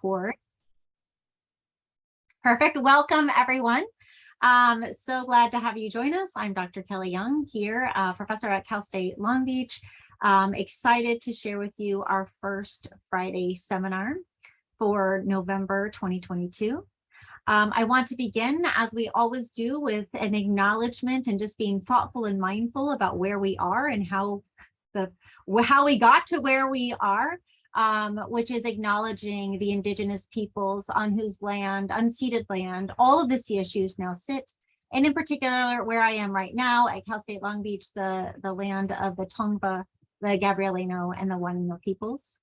record. Perfect. Welcome, everyone. So glad to have you join us. I'm Dr. Kelly Young here, professor at Cal State Long Beach. Excited to share with you our first Friday seminar for November 2022. I want to begin, as we always do, with an acknowledgement and just being thoughtful and mindful about where we are and how we got to where we are, which is acknowledging the indigenous peoples on whose land, unceded land, all of the CSUs now sit. And in particular, where I am right now at Cal State Long Beach, the land of the Tongva, the Gabrielino, and the Wanyino peoples.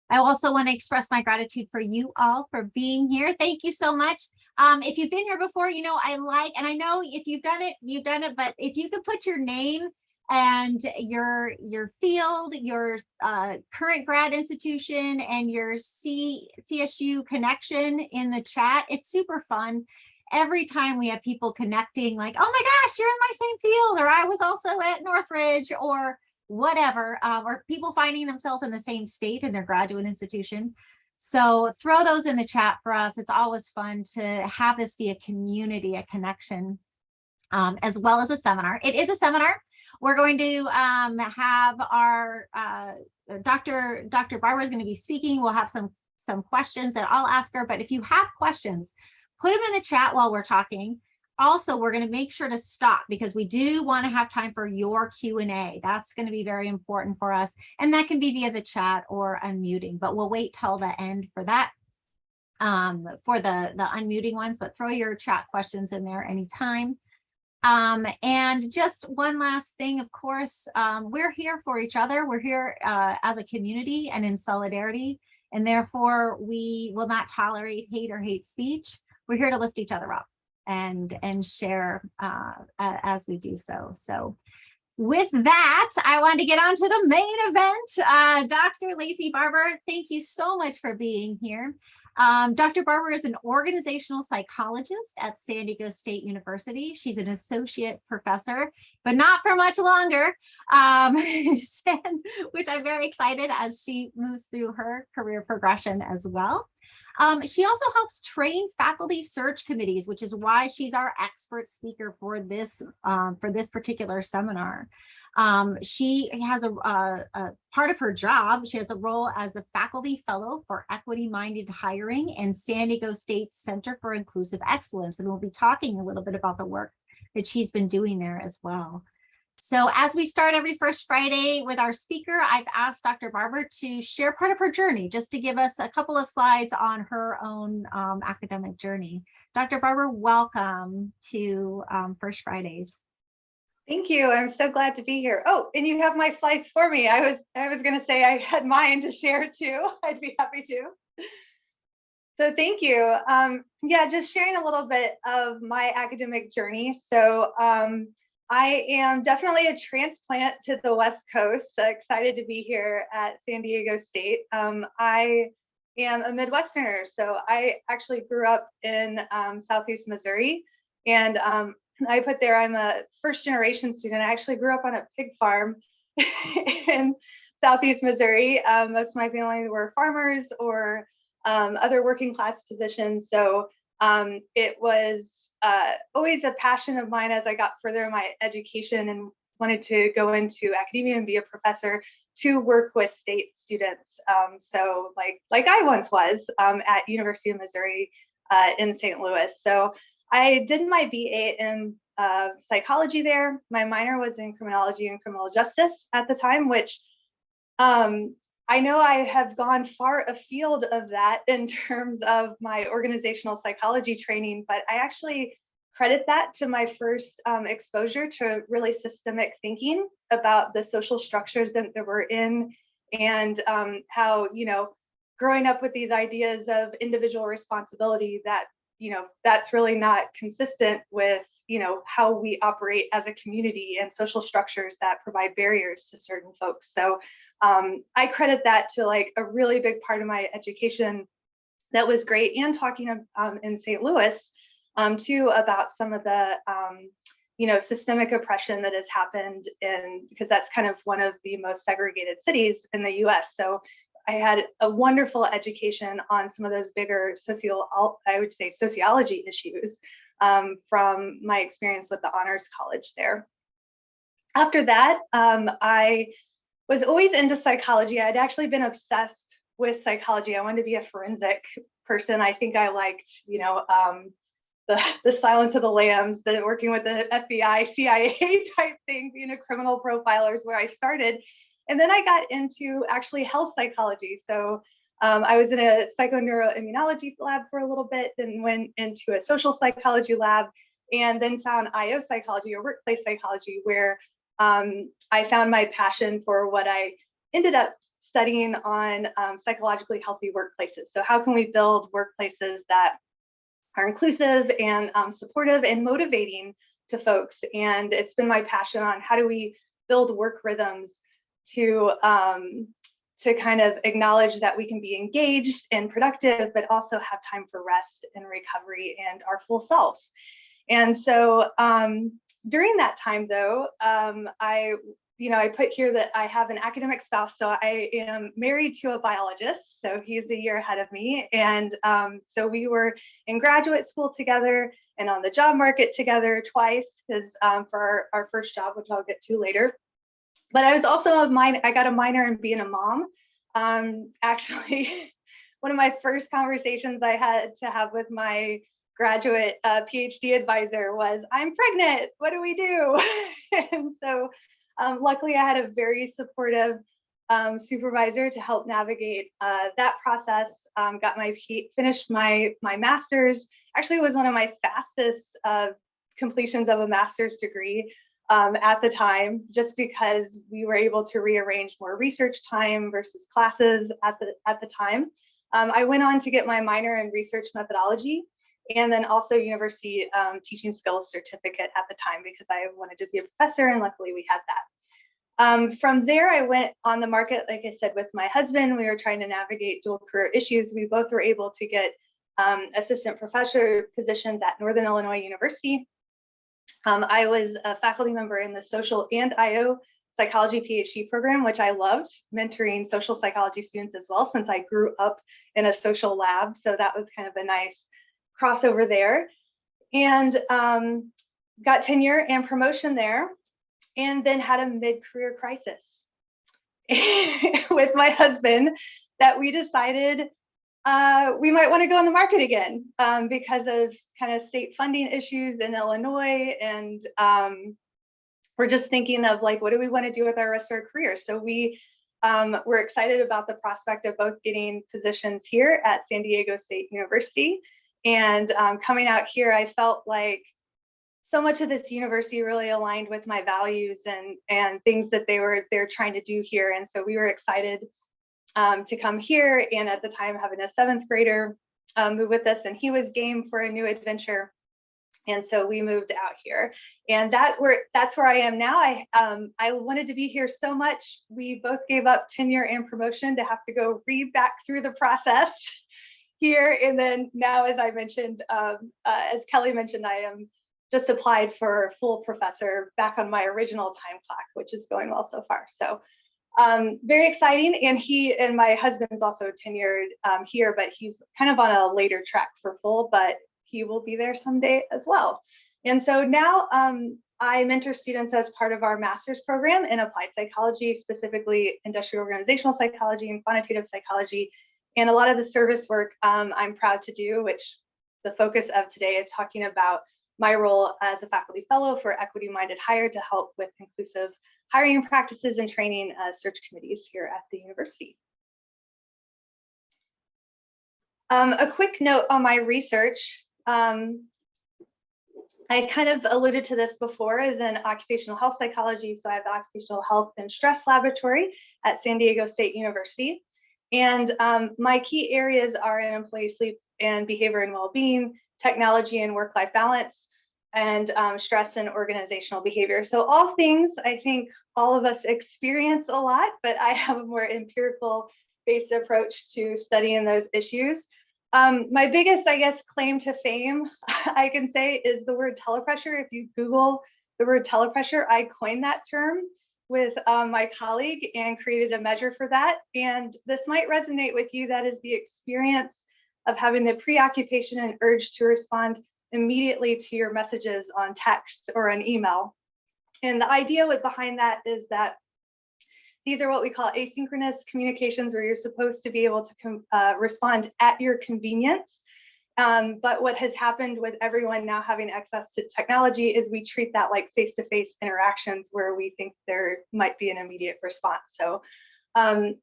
I also want to express my gratitude for you all for being here. Thank you so much. If you've been here before, you know, and I know if you've done it, but if you could put your name and your field, your current grad institution, and your CSU connection in the chat, it's super fun. Every time we have people connecting, like, oh my gosh, you're in my same field, or I was also at Northridge, or whatever, or people finding themselves in the same state in their graduate institution. So throw those in the chat for us. It's always fun to have this be a community, a connection, as well as a seminar. It is a seminar. We're going to have our Dr. Barber is going to be speaking. We'll have some questions that I'll ask her, but if you have questions, put them in the chat while we're talking. Also, we're going to make sure to stop because we do want to have time for your Q&A. That's going to be very important for us. And that can be via the chat or unmuting, but we'll wait till the end for that, for the unmuting ones, but throw your chat questions in there anytime. And just one last thing, of course, we're here for each other. We're here as a community and in solidarity, and therefore we will not tolerate hate or hate speech. We're here to lift each other up and share as we do so. So with that, I want to get on to the main event. Dr. Lacie Barber, thank you so much for being here. Dr. Barber is an organizational psychologist at San Diego State University. She's an associate professor, but not for much longer, which I'm very excited as she moves through her career progression as well. She also helps train faculty search committees, which is why she's our expert speaker for this particular seminar. She has a part of her job. She has a role as the faculty fellow for equity-minded hiring in San Diego State Center for Inclusive Excellence, and we'll be talking a little bit about the work that she's been doing there as well. So as we start every first Friday with our speaker, I've asked Dr. Barber to share part of her journey, just to give us a couple of slides on her own academic journey. Dr. Barber, welcome to First Fridays. Thank you. I'm so glad to be here. Oh, and you have my slides for me. I was going to say I had mine to share too. I'd be happy to. So thank you. Yeah, just sharing a little bit of my academic journey. So I am definitely a transplant to the West Coast. So excited to be here at San Diego State. I am a Midwesterner, so I actually grew up in Southeast Missouri, and I put there I'm a first generation student. I actually grew up on a pig farm in Southeast Missouri. Most of my family were farmers or other working class positions. So it was always a passion of mine as I got further in my education and wanted to go into academia and be a professor to work with state students. So like I once was at University of Missouri in St. Louis. So I did my BA in psychology there. My minor was in criminology and criminal justice at the time, which I know I have gone far afield of that in terms of my organizational psychology training, but I actually credit that to my first exposure to really systemic thinking about the social structures that we're in, and how, you know, growing up with these ideas of individual responsibility, that, you know, that's really not consistent with, you know, how we operate as a community and social structures that provide barriers to certain folks. So I credit that to like a really big part of my education that was great, and talking in St. Louis too about some of the you know, systemic oppression that has happened in, because that's kind of one of the most segregated cities in the US. So I had a wonderful education on some of those bigger I would say sociology issues from my experience with the honors college there. After that, I was always into psychology. I'd actually been obsessed with psychology. I wanted to be a forensic person. I think I liked, the Silence of the Lambs, the working with the FBI, CIA type thing, being a criminal profiler is where I started. And then I got into actually health psychology. So I was in a psychoneuroimmunology lab for a little bit, then went into a social psychology lab, and then found IO psychology or workplace psychology, where I found my passion for what I ended up studying on psychologically healthy workplaces. So how can we build workplaces that are inclusive and supportive and motivating to folks? And it's been my passion on how do we build work rhythms to kind of acknowledge that we can be engaged and productive, but also have time for rest and recovery and our full selves. And so during that time, though, I put here that I have an academic spouse, so I am married to a biologist, so he's a year ahead of me. And so we were in graduate school together and on the job market together twice, because for our first job, which I'll get to later. But I was also I got a minor in being a mom. Actually, one of my first conversations I had to have with my graduate PhD advisor was, I'm pregnant, what do we do? And so luckily I had a very supportive supervisor to help navigate that process. Finished my master's. Actually, it was one of my fastest completions of a master's degree at the time, just because we were able to rearrange more research time versus classes at the time. I went on to get my minor in research methodology, and then also university teaching skills certificate at the time, because I wanted to be a professor, and luckily we had that. From there, I went on the market, like I said, with my husband. We were trying to navigate dual career issues. We both were able to get assistant professor positions at Northern Illinois University. I was a faculty member in the social and IO psychology PhD program, which I loved, mentoring social psychology students as well, since I grew up in a social lab. So that was kind of a nice crossover there, and got tenure and promotion there, and then had a mid-career crisis with my husband that we decided we might want to go on the market again because of kind of state funding issues in Illinois, and we're just thinking of like, what do we want to do with our rest of our career? So we were excited about the prospect of both getting positions here at San Diego State University. And coming out here, I felt like so much of this university really aligned with my values and things that they're trying to do here. And so we were excited to come here. And at the time, having a 7th grader move with us, and he was game for a new adventure. And so we moved out here, and that's where I am now. I wanted to be here so much. We both gave up tenure and promotion to have to go read back through the process here. And then now, as I mentioned, as Kelly mentioned, I am just applied for full professor back on my original time clock, which is going well so far. So very exciting. And my husband's also tenured here, but he's kind of on a later track for full, but he will be there someday as well. And so now I mentor students as part of our master's program in applied psychology, specifically industrial organizational psychology and quantitative psychology. And a lot of the service work I'm proud to do, which the focus of today is talking about my role as a faculty fellow for equity-minded hire to help with inclusive hiring practices and training search committees here at the university. A quick note on my research. I kind of alluded to this before, as in occupational health psychology. So I have the Occupational Health and Stress Laboratory at San Diego State University. And my key areas are in employee sleep and behavior and well-being, technology and work-life balance, and stress and organizational behavior. So all things I think all of us experience a lot, but I have a more empirical based approach to studying those issues. My biggest, I guess, claim to fame, I can say, is the word telepressure. If you Google the word telepressure, I coined that term with my colleague and created a measure for that. And this might resonate with you. That is the experience of having the preoccupation and urge to respond immediately to your messages on text or an email. And the idea behind that is that these are what we call asynchronous communications, where you're supposed to be able to respond at your convenience. But what has happened with everyone now having access to technology is we treat that like face-to-face interactions where we think there might be an immediate response. So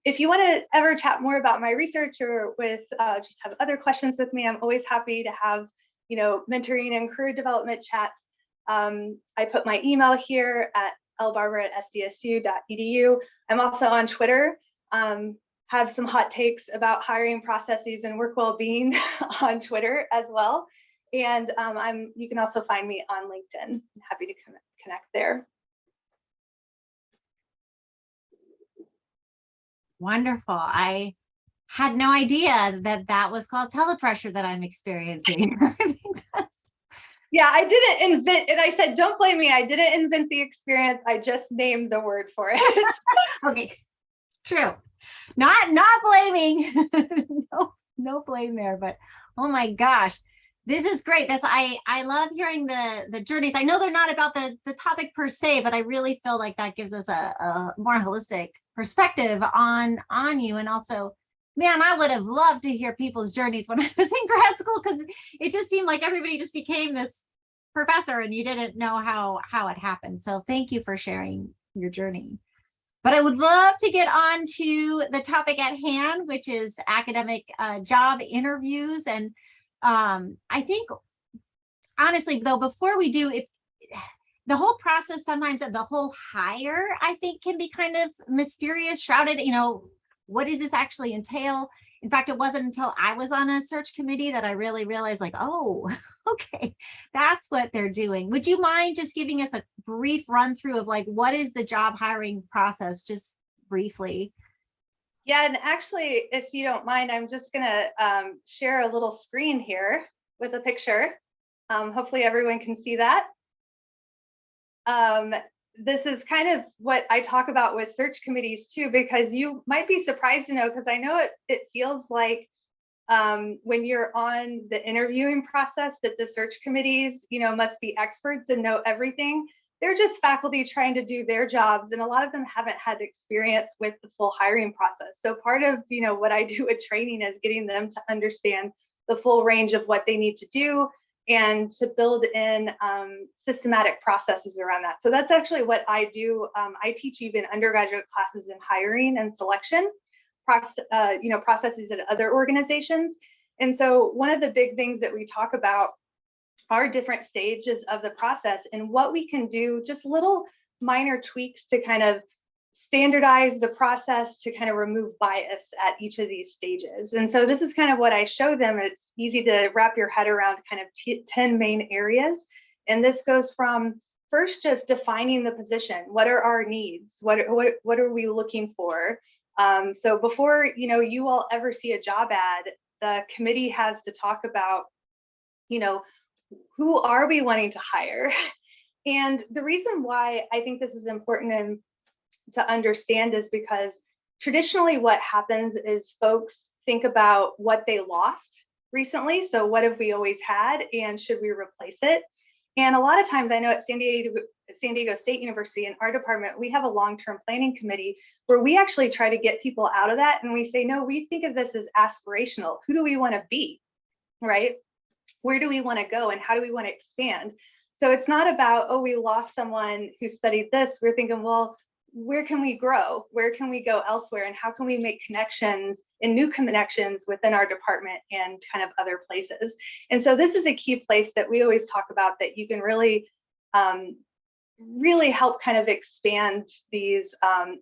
if you want to ever chat more about my research or with just have other questions with me, I'm always happy to have, mentoring and career development chats. I put my email here at lbarber@sdsu.edu. I'm also on Twitter. Have some hot takes about hiring processes and work well-being on Twitter as well. And you can also find me on LinkedIn. I'm happy to connect there. Wonderful. I had no idea that that was called telepressure that I'm experiencing. Yeah, I didn't invent, and I said, don't blame me. I didn't invent the experience. I just named the word for it. Okay, true. Not blaming. No blame there, but oh my gosh, this is great. I love hearing the journeys. I know they're not about the topic per se, but I really feel like that gives us a more holistic perspective on you. And also, man, I would have loved to hear people's journeys when I was in grad school, because it just seemed like everybody just became this professor and you didn't know how it happened. So thank you for sharing your journey. But I would love to get on to the topic at hand, which is academic job interviews. And I think, honestly, though, before we do, if the whole process, sometimes the whole hire, I think, can be kind of mysterious, shrouded, what does this actually entail? In fact, it wasn't until I was on a search committee that I really realized, like, oh, okay, that's what they're doing. Would you mind just giving us a brief run through of like, what is the job hiring process, just briefly? Yeah, and actually, if you don't mind, I'm just gonna share a little screen here with a picture. Hopefully everyone can see that. This is kind of what I talk about with search committees too, because you might be surprised to know, because I know it feels like when you're on the interviewing process that the search committees, must be experts and know everything. They're just faculty trying to do their jobs, and a lot of them haven't had experience with the full hiring process. So part of what I do with training is getting them to understand the full range of what they need to do and to build in systematic processes around that. So that's actually what I do. I teach even undergraduate classes in hiring and selection processes at other organizations. And so one of the big things that we talk about are different stages of the process and what we can do, just little minor tweaks to kind of standardize the process to kind of remove bias at each of these stages. And so this is kind of what I show them. It's easy to wrap your head around kind of 10 main areas. And this goes from first just defining the position. What are our needs? What are we looking for? So before you all ever see a job ad, the committee has to talk about, who are we wanting to hire? And the reason why I think this is important to understand is because traditionally what happens is folks think about what they lost recently. So what have we always had and should we replace it? And a lot of times I know at San Diego State University in our department, we have a long-term planning committee where we actually try to get people out of that. And we say, no, we think of this as aspirational. Who do we want to be, right? Where do we want to go and how do we want to expand? So it's not about, oh, we lost someone who studied this. We're thinking, well, where can we grow? Where can we go elsewhere? And how can we make connections and new connections within our department and kind of other places? And so this is a key place that we always talk about that you can really, really help kind of expand these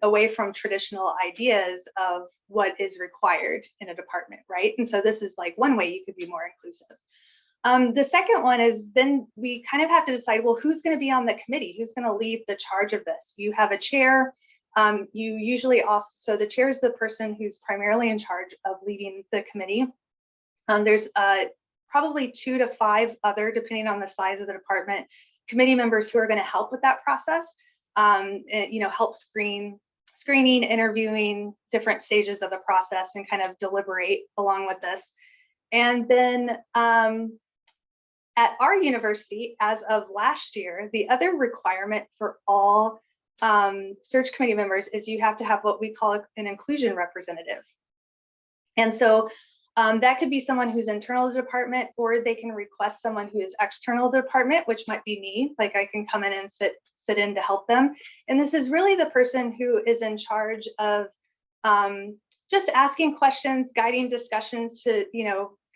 away from traditional ideas of what is required in a department, right? And so this is like one way you could be more inclusive. The second one is then we kind of have to decide, well, who's going to be on the committee? Who's going to lead the charge of this? You have a chair. You usually also, so the chair is the person who's primarily in charge of leading the committee. There's probably 2 to 5 other, depending on the size of the department, committee members who are going to help with that process. help screening, interviewing, different stages of the process, and kind of deliberate along with this. And then at our university, as of last year, the other requirement for all search committee members is you have to have what we call an inclusion representative. And so that could be someone who's internal to the department, or they can request someone who is external to the department, which might be me. Like, I can come in and sit in to help them. And this is really the person who is in charge of just asking questions, guiding discussions to,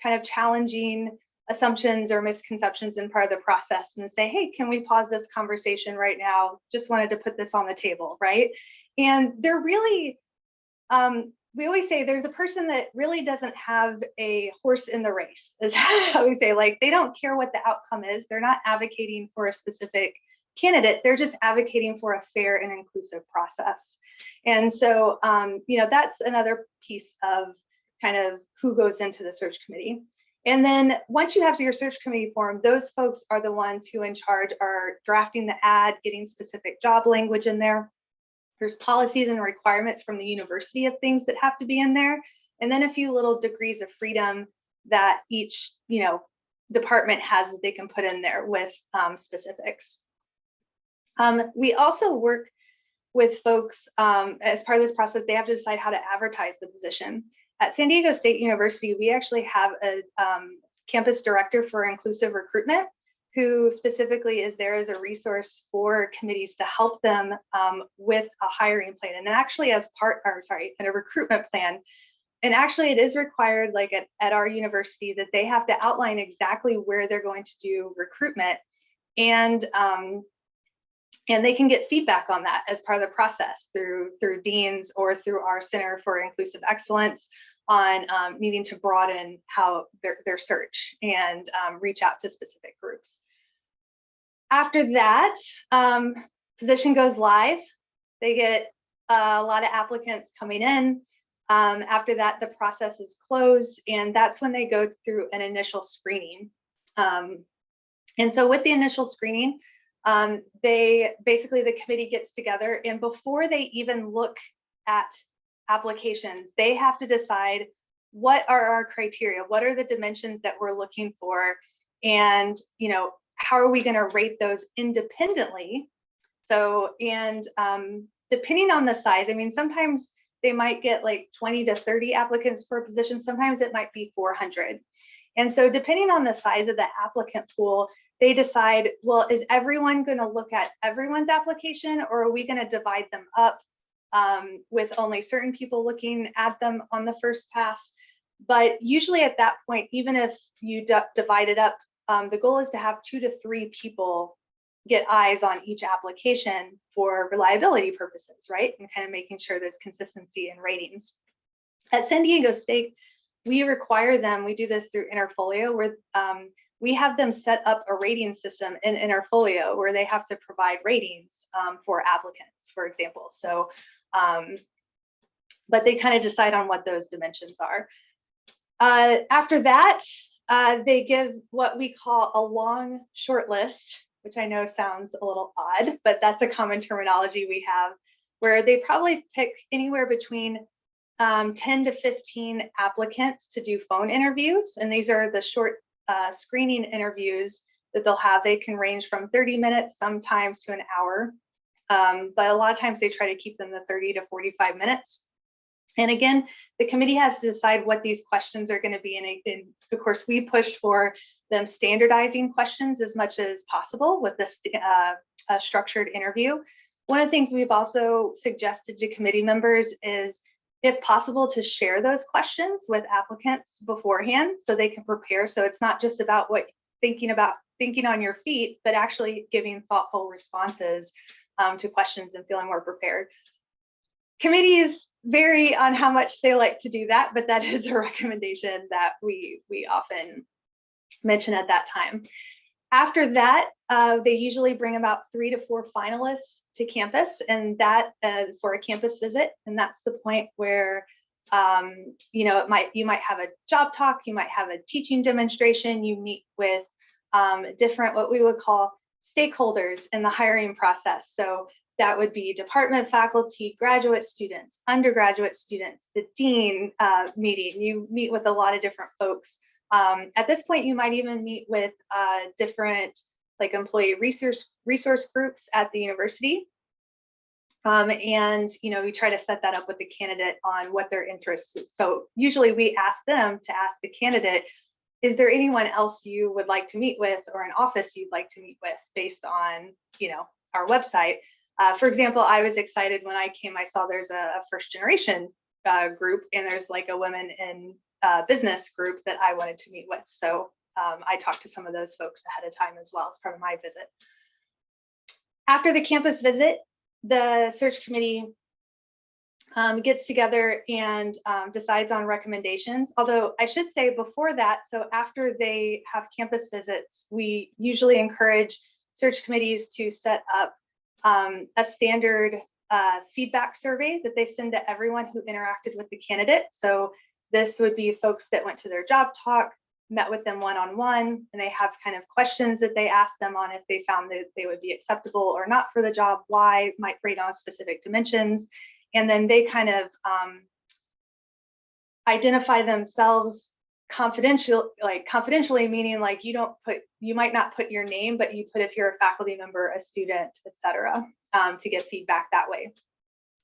kind of challenging assumptions or misconceptions in part of the process, and say, hey, can we pause this conversation right now? Just wanted to put this on the table, right? And they're really, we always say they're the person that really doesn't have a horse in the race, is how we say. Like, they don't care what the outcome is. They're not advocating for a specific candidate. They're just advocating for a fair and inclusive process. And so, that's another piece of kind of who goes into the search committee. And then once you have your search committee formed, those folks are the ones who in charge are drafting the ad, getting specific job language in there. There's policies and requirements from the university of things that have to be in there. And then a few little degrees of freedom that each, department has that they can put in there with specifics. We also work with folks as part of this process. They have to decide how to advertise the position. At San Diego State University, we actually have a campus director for inclusive recruitment, who specifically is there as a resource for committees to help them with a hiring plan. And actually in a recruitment plan. And actually it is required, like at our university, that they have to outline exactly where they're going to do recruitment. And they can get feedback on that as part of the process through deans or through our Center for Inclusive Excellence on needing to broaden how their search and reach out to specific groups. After that, position goes live. They get a lot of applicants coming in. After that, the process is closed, and that's when they go through an initial screening. And so with the initial screening, the committee gets together, and before they even look at applications, they have to decide what are our criteria, what are the dimensions that we're looking for, and how are we going to rate those independently. So, and depending on the size, I mean, sometimes they might get like 20 to 30 applicants per position, sometimes it might be 400. And so depending on the size of the applicant pool, they decide, well, is everyone going to look at everyone's application, or are we going to divide them up with only certain people looking at them on the first pass? But usually at that point, even if you divide it up, the goal is to have 2 to 3 people get eyes on each application for reliability purposes, right? And kind of making sure there's consistency in ratings. At San Diego State, we require them, we do this through Interfolio, where we have them set up a rating system in Interfolio where they have to provide ratings for applicants, for example. So, but they kind of decide on what those dimensions are. After that, they give what we call a long short list, which I know sounds a little odd, but that's a common terminology we have, where they probably pick anywhere between 10 to 15 applicants to do phone interviews. And these are the short screening interviews that they'll have. They can range from 30 minutes sometimes to an hour, but a lot of times they try to keep them to 30 to 45 minutes. And again, the committee has to decide what these questions are going to be. And of course, we push for them standardizing questions as much as possible with this structured interview. One of the things we've also suggested to committee members is, if possible, to share those questions with applicants beforehand so they can prepare. So it's not just about thinking on your feet, but actually giving thoughtful responses to questions and feeling more prepared. Committees vary on how much they like to do that, but that is a recommendation that we often mention at that time. After that, they usually bring about 3 to 4 finalists to campus, and that for a campus visit. And that's the point where you might have a job talk, you might have a teaching demonstration, you meet with different what we would call stakeholders in the hiring process. So That would be department, faculty, graduate students, undergraduate students, the dean meeting. You meet with a lot of different folks. At this point, you might even meet with different like employee resource groups at the university. And we try to set that up with the candidate on what their interests is. So usually we ask them to ask the candidate, is there anyone else you would like to meet with, or an office you'd like to meet with, based on our website. For example, I was excited when I came, I saw there's a first generation group, and there's like a women in business group that I wanted to meet with. So I talked to some of those folks ahead of time as well as part of my visit. After the campus visit, the search committee gets together and decides on recommendations. Although I should say before that, so after they have campus visits, we usually encourage search committees to set up a standard feedback survey that they send to everyone who interacted with the candidate. So this would be folks that went to their job talk, met with them one-on-one, and they have kind of questions that they ask them on if they found that they would be acceptable or not for the job, why, might rate on specific dimensions. And then they kind of identify themselves confidentially, meaning like you might not put your name, but you put if you're a faculty member, a student, etc., to get feedback that way.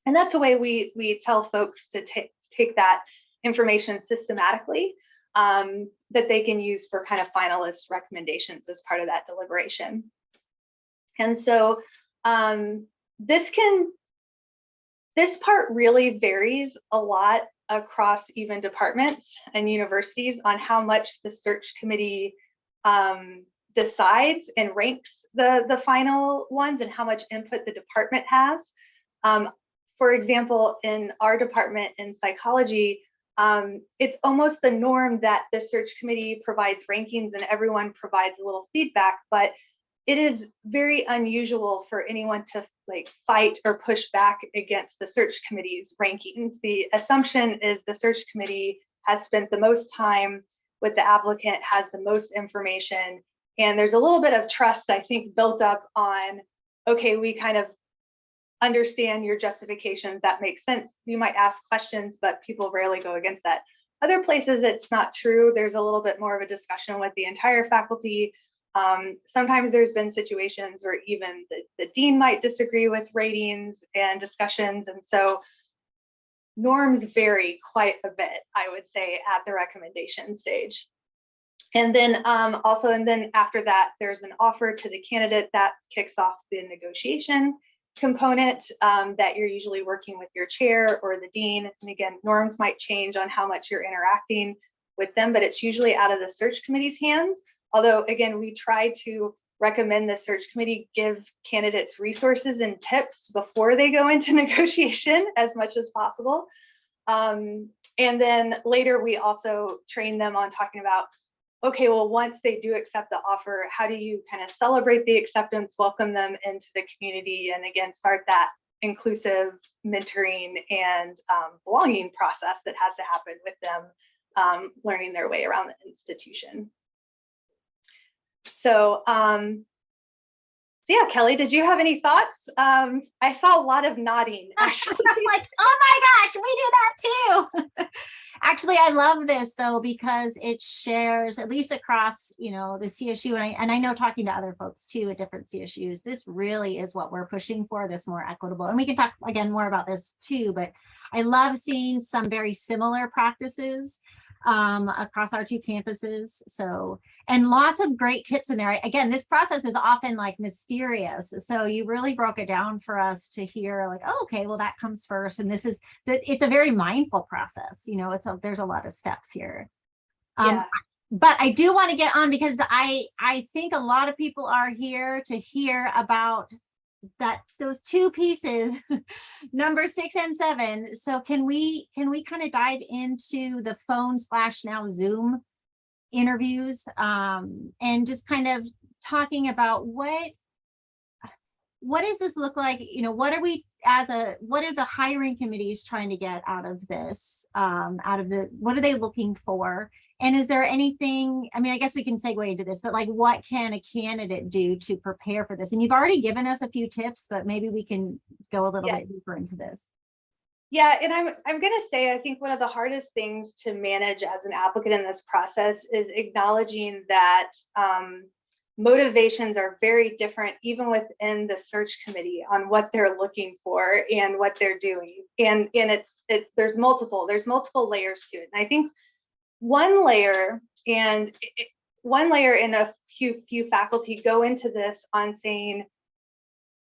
And that's a way we tell folks to take that information systematically that they can use for kind of finalist recommendations as part of that deliberation. And so this part really varies a lot across even departments and universities on how much the search committee decides and ranks the final ones and how much input the department has. For example, in our department in psychology, it's almost the norm that the search committee provides rankings and everyone provides a little feedback, but it is very unusual for anyone to like fight or push back against the search committee's rankings. The assumption is the search committee has spent the most time with the applicant, has the most information, and there's a little bit of trust, I think, built up on, okay, we kind of understand your justifications, that makes sense. You might ask questions, but people rarely go against that. Other places it's not true. There's a little bit more of a discussion with the entire faculty. Sometimes there's been situations where even the dean might disagree with ratings and discussions. And so norms vary quite a bit, I would say, at the recommendation stage. And then after that, there's an offer to the candidate that kicks off the negotiation component that you're usually working with your chair or the dean. And again, norms might change on how much you're interacting with them, but it's usually out of the search committee's hands. Although, again, we try to recommend the search committee give candidates resources and tips before they go into negotiation as much as possible. And then later, we also train them on talking about, okay, well, once they do accept the offer, how do you kind of celebrate the acceptance, welcome them into the community, and again, start that inclusive mentoring and belonging process that has to happen with them learning their way around the institution. So, yeah, Kelly, did you have any thoughts? I saw a lot of nodding, actually. I'm like, oh my gosh, we do that too. Actually, I love this though, because it shares, at least across, the CSU, and I know talking to other folks too at different CSUs, this really is what we're pushing for, this more equitable. And we can talk again more about this too, but I love seeing some very similar practices across our two campuses. So, and lots of great tips in there. Again, this process is often like mysterious. So you really broke it down for us to hear like, oh, okay, well, that comes first. And this is that it's a very mindful process. There's a lot of steps here. Yeah. But I do want to get on because I think a lot of people are here to hear about those two pieces, number 6 and 7. So can we kind of dive into the phone / now Zoom interviews and just kind of talking about what does this look like? What are the hiring committees trying to get out of this? What are they looking for? And is there anything, I mean, I guess we can segue into this, but like what can a candidate do to prepare for this? And you've already given us a few tips, but maybe we can go a little bit deeper into this. Yeah, and I'm going to say, I think one of the hardest things to manage as an applicant in this process is acknowledging that motivations are very different, even within the search committee, on what they're looking for and what they're doing. And there's multiple layers to it. And I think one layer and a few faculty go into this on saying,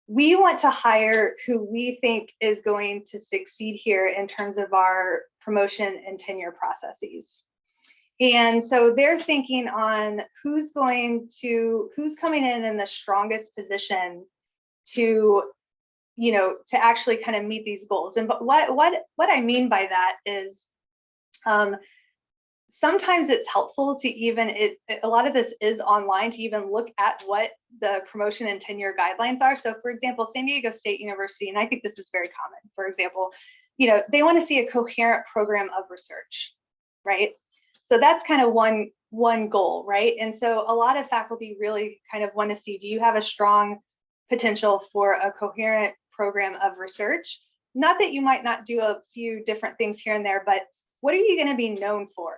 we want to hire who we think is going to succeed here in terms of our promotion and tenure processes. And so they're thinking on who's coming in the strongest position to, to actually kind of meet these goals. And but what I mean by that is, sometimes it's helpful to a lot of this is online, to even look at what the promotion and tenure guidelines are. So for example, San Diego State University, and I think this is very common, for example, they want to see a coherent program of research, right? So that's kind of one goal, right? And so a lot of faculty really kind of want to see, do you have a strong potential for a coherent program of research? Not that you might not do a few different things here and there, but what are you going to be known for?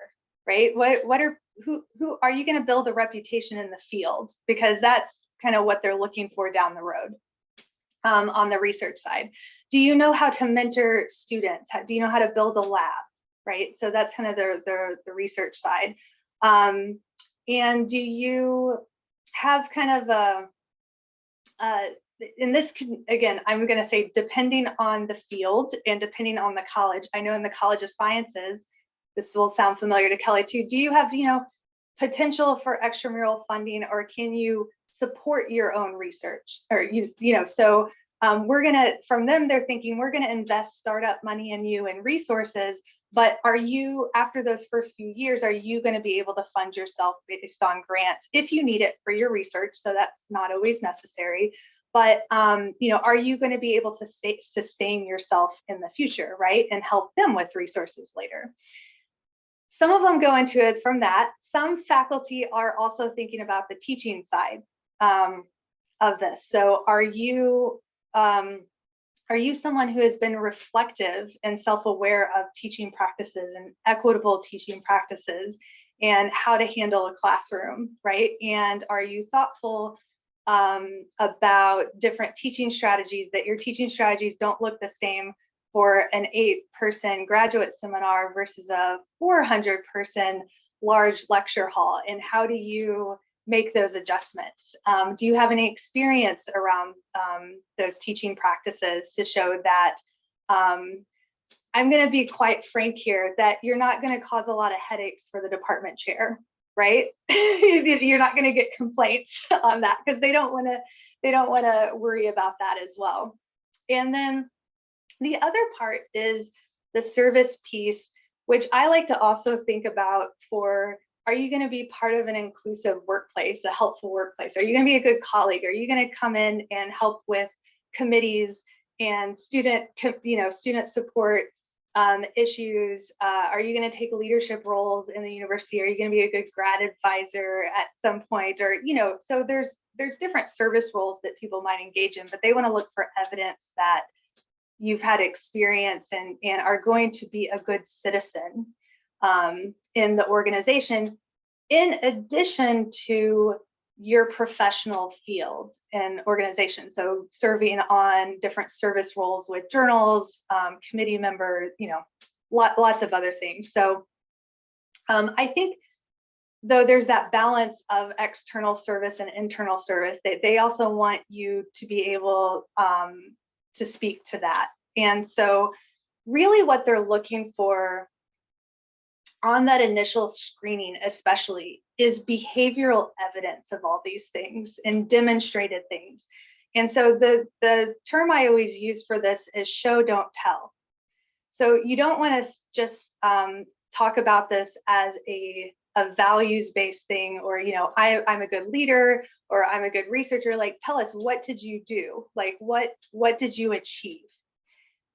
Right? Who are you going to build a reputation in the field? Because that's kind of what they're looking for down the road. On the research side, do you know how to mentor students? Do you know how to build a lab? Right? So that's kind of the research side. And do you have kind of in this, again, I'm going to say, depending on the field and depending on the college. I know in the College of Sciences, this will sound familiar to Kelly too. Do you have, potential for extramural funding, or can you support your own research? Or so from them, they're thinking, we're going to invest startup money in you and resources, but are you, after those first few years, are you going to be able to fund yourself based on grants if you need it for your research? So that's not always necessary. But are you going to be able to sustain yourself in the future, right? And help them with resources later. Some of them go into it from that. Some faculty are also thinking about the teaching side of this. So are you someone who has been reflective and self-aware of teaching practices and equitable teaching practices and how to handle a classroom, right? And are you thoughtful about different teaching strategies, that your teaching strategies don't look the same for an 8-person graduate seminar versus a 400-person large lecture hall? And how do you make those adjustments? Do you have any experience around those teaching practices to show that, I'm going to be quite frank here, that you're not going to cause a lot of headaches for the department chair, right? You're not going to get complaints on that, because they don't want to worry about that as well. And then the other part is the service piece, which I like to also think about for, are you going to be part of an inclusive workplace, a helpful workplace? Are you going to be a good colleague? Are you going to come in and help with committees and student support issues? Are you going to take leadership roles in the university? Are you going to be a good grad advisor at some point? Or, so there's different service roles that people might engage in, but they want to look for evidence that you've had experience and are going to be a good citizen in the organization, in addition to your professional field and organization. So serving on different service roles with journals, committee member, lots of other things. So I think, though there's that balance of external service and internal service, they also want you to be able to speak to that. And so really what they're looking for on that initial screening especially is behavioral evidence of all these things and demonstrated things. And so the term I always use for this is show, don't tell. So you don't want to just talk about this as a values-based thing, or I'm a good leader, or I'm a good researcher. Like, tell us, what did you do? Like, what did you achieve?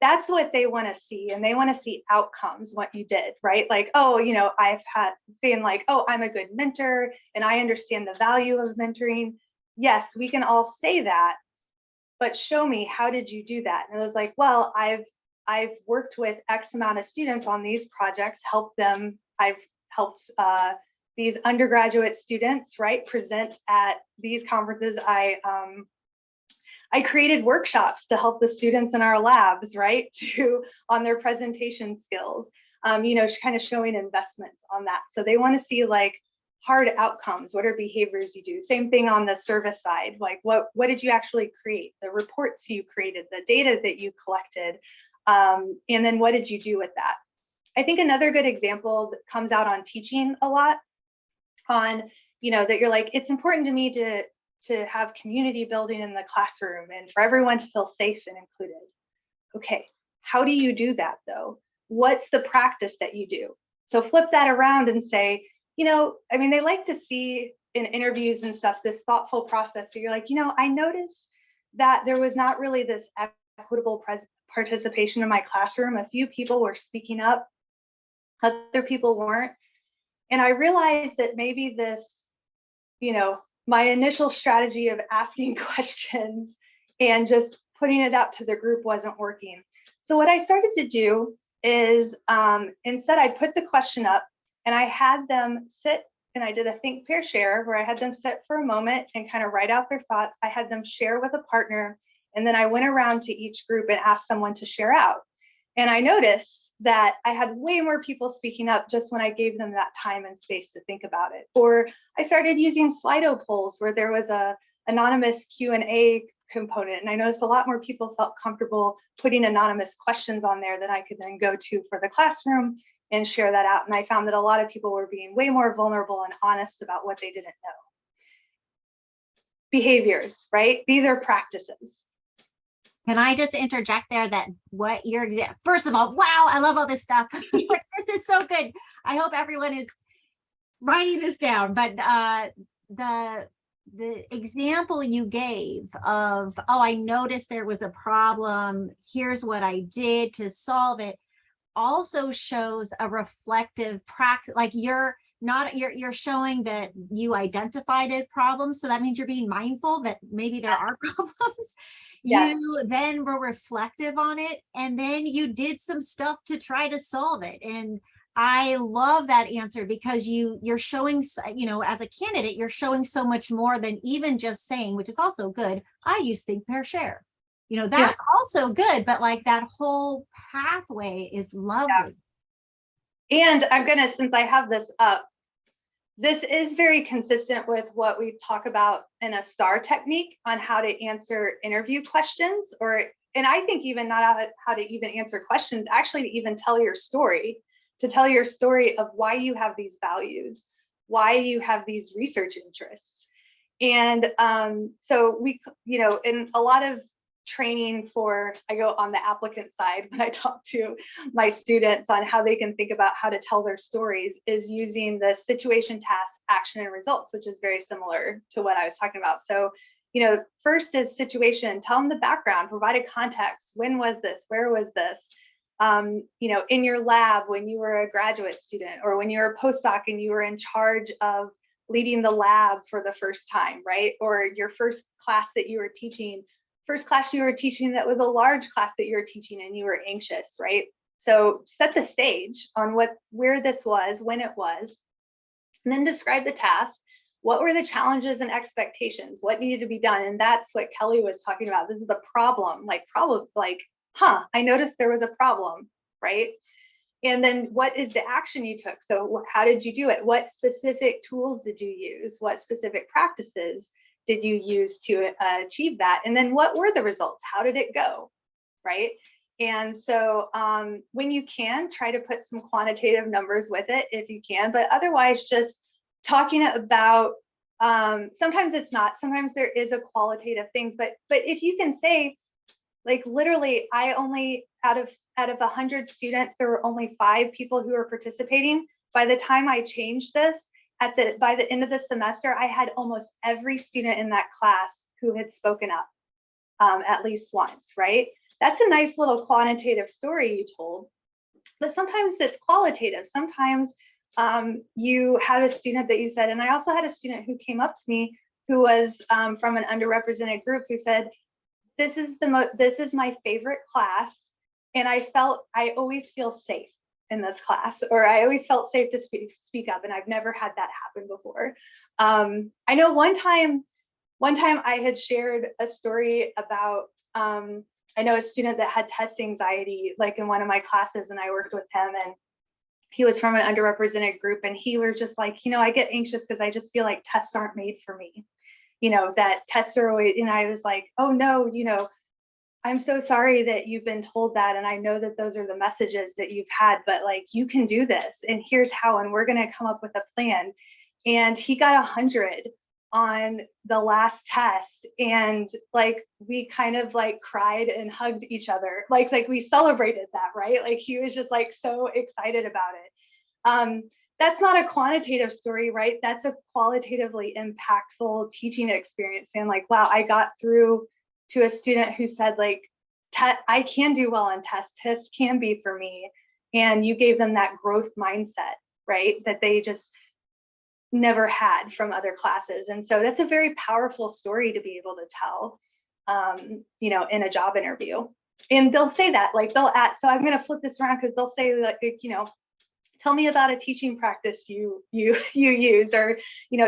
that's what they want to see. And they want to see outcomes, what you did, right? Like, oh, I've had saying like, oh, I'm a good mentor and I understand the value of mentoring. Yes, we can all say that, but show me, how did you do that? And it was like, well, I've worked with X amount of students on these projects, I've helped these undergraduate students, right, present at these conferences. I created workshops to help the students in our labs, right, on their presentation skills, kind of showing investments on that. So they want to see like hard outcomes. What are behaviors you do? Same thing on the service side. Like what did you actually create? The reports you created, the data that you collected, and then what did you do with that? I think another good example that comes out on teaching a lot on, that you're like, it's important to me to have community building in the classroom and for everyone to feel safe and included. Okay, how do you do that though? What's the practice that you do? So flip that around and say, they like to see in interviews and stuff, this thoughtful process. So you're like, I noticed that there was not really this equitable participation in my classroom. A few people were speaking up, other people weren't. And I realized that maybe this, my initial strategy of asking questions and just putting it out to the group wasn't working. So what I started to do is instead I put the question up and I had them sit, and I did a think, pair, share, where I had them sit for a moment and kind of write out their thoughts. I had them share with a partner, and then I went around to each group and asked someone to share out. And I noticed that I had way more people speaking up just when I gave them that time and space to think about it. Or I started using Slido polls where there was a anonymous Q&A component. And I noticed a lot more people felt comfortable putting anonymous questions on there that I could then go to for the classroom and share that out. And I found that a lot of people were being way more vulnerable and honest about what they didn't know. Behaviors, right? These are practices. Can I just interject there that what your example, first of all, wow, I love all this stuff. Like, this is so good. I hope everyone is writing this down, but the example you gave of, oh, I noticed there was a problem, here's what I did to solve it, also shows a reflective practice. Like you're showing that you identified a problem. So that means you're being mindful that maybe there are problems. Yes. You then were reflective on it, and then you did some stuff to try to solve it. And I love that answer because you're showing, as a candidate, you're showing so much more than even just saying, which is also good, I use think, pair, share. That's also good, but like that whole pathway is lovely. Yeah. And I'm gonna, since I have this up, this is very consistent with what we talk about in a STAR technique on how to answer interview questions, and I think even not how to even answer questions, actually to even tell your story, of why you have these values, why you have these research interests. And so we, in a lot of training I go on the applicant side when I talk to my students on how they can think about how to tell their stories, is using the situation, task, action, and results, which is very similar to what I was talking about. So, first is situation, tell them the background, provide a context. When was this? Where was this? In your lab when you were a graduate student, or when you were a postdoc and you were in charge of leading the lab for the first time, right? Or your first class you were teaching that was a large class that you were teaching and you were anxious, right? So set the stage on where this was, when it was, and then describe the task. What were the challenges and expectations? What needed to be done? And that's what Kelly was talking about. This is the problem, I noticed there was a problem, right? And then what is the action you took? So how did you do it? What specific tools did you use? What specific practices did you use to achieve that? And then what were the results? How did it go, right? And so when you can, try to put some quantitative numbers with it if you can, but otherwise just talking about, sometimes it's not, sometimes there is a qualitative things, but if you can say, like literally, I only, out of 100 students, there were only 5 people who were participating. By the time I changed this, by the end of the semester, I had almost every student in that class who had spoken up at least once, right? that's a nice little quantitative story you told. But sometimes it's qualitative. Sometimes you had a student that you said, and I also had a student who came up to me who was from an underrepresented group who said, this is my favorite class, and I always feel safe in this class, or I always felt safe to speak up, and I've never had that happen before. I know one time I had shared a story about I know a student that had test anxiety, like in one of my classes, and I worked with him, and he was from an underrepresented group, and he was just like, I get anxious because I just feel like tests aren't made for me. That tests are always, and I was like, oh no, I'm so sorry that you've been told that. And I know that those are the messages that you've had, but like, you can do this, and here's how, and we're going to come up with a plan. And he got 100 on the last test. And like, we kind of like cried and hugged each other. Like we celebrated that, right? Like he was just like so excited about it. That's not a quantitative story, right? That's a qualitatively impactful teaching experience. And like, wow, I got through to a student who said like, I can do well on tests. Tests can be for me. And you gave them that growth mindset, right? That they just never had from other classes. And so that's a very powerful story to be able to tell, in a job interview. And they'll say that, like they'll ask, so I'm going to flip this around because they'll say like, tell me about a teaching practice you use, or,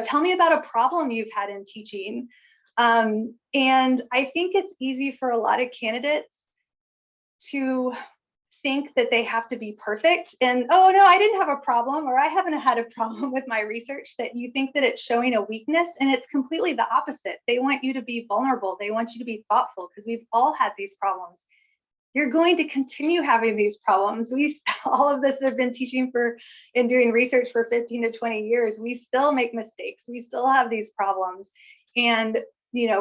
tell me about a problem you've had in teaching. And I think it's easy for a lot of candidates to think that they have to be perfect and, oh no, I didn't have a problem, or I haven't had a problem with my research, that you think that it's showing a weakness, and it's completely the opposite. They want you to be vulnerable. They want you to be thoughtful, because we've all had these problems. You're going to continue having these problems. All of this have been teaching and doing research for 15 to 20 years. We still make mistakes. We still have these problems. And,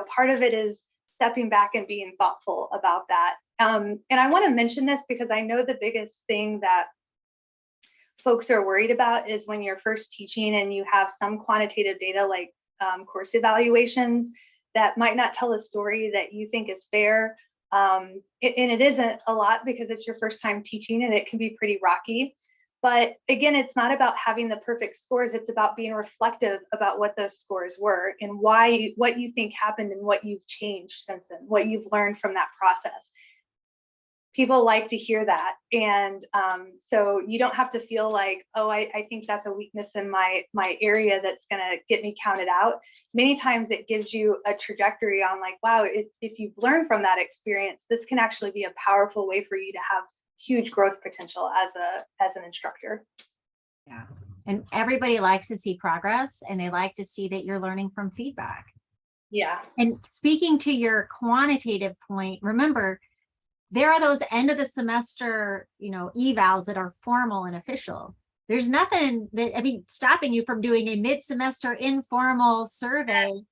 part of it is stepping back and being thoughtful about that. And I want to mention this because I know the biggest thing that folks are worried about is when you're first teaching and you have some quantitative data like course evaluations that might not tell a story that you think is fair. And it isn't a lot because it's your first time teaching, and it can be pretty rocky. But again, it's not about having the perfect scores. It's about being reflective about what those scores were and what you think happened and what you've changed since then, what you've learned from that process. People like to hear that. And so you don't have to feel like, oh, I think that's a weakness in my area that's going to get me counted out. Many times it gives you a trajectory on like, wow, if you've learned from that experience, this can actually be a powerful way for you to have huge growth potential as an instructor. Yeah. And everybody likes to see progress, and they like to see that you're learning from feedback. Yeah. And speaking to your quantitative point, remember, there are those end of the semester, evals that are formal and official. There's nothing stopping you from doing a mid-semester informal survey.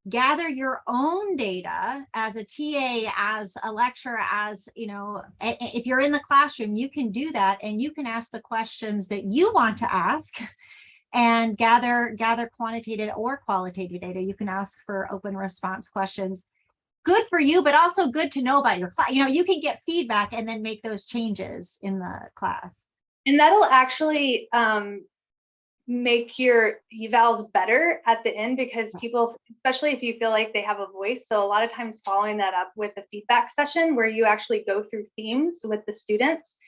Gather your own data as a TA, as a lecturer, as, if you're in the classroom, you can do that, and you can ask the questions that you want to ask and gather quantitative or qualitative data. You can ask for open response questions. Good for you, but also good to know about your class. You can get feedback and then make those changes in the class. And that'll actually make your evals better at the end, because people, especially if you feel like they have a voice. So a lot of times following that up with a feedback session where you actually go through themes with the students,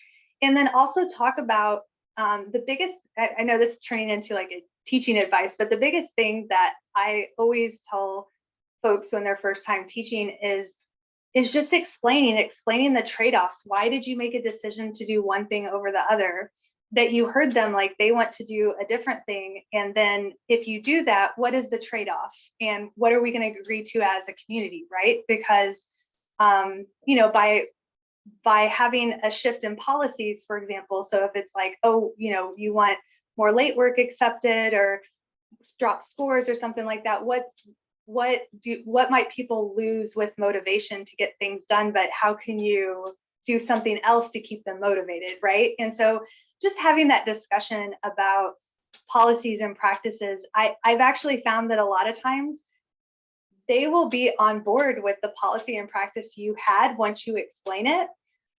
and then also talk about the biggest, I know this is turning into like a teaching advice, but the biggest thing that I always tell folks when they're first time teaching is just explaining the trade-offs. Why did you make a decision to do one thing over the other? That you heard them like they want to do a different thing. And then if you do that, what is the trade-off? And what are we going to agree to as a community, right? Because, by having a shift in policies, for example, so if it's like, oh, you want more late work accepted or drop scores or something like that, what might people lose with motivation to get things done, but how can you do something else to keep them motivated, right? And so just having that discussion about policies and practices, I've actually found that a lot of times they will be on board with the policy and practice you had once you explain it.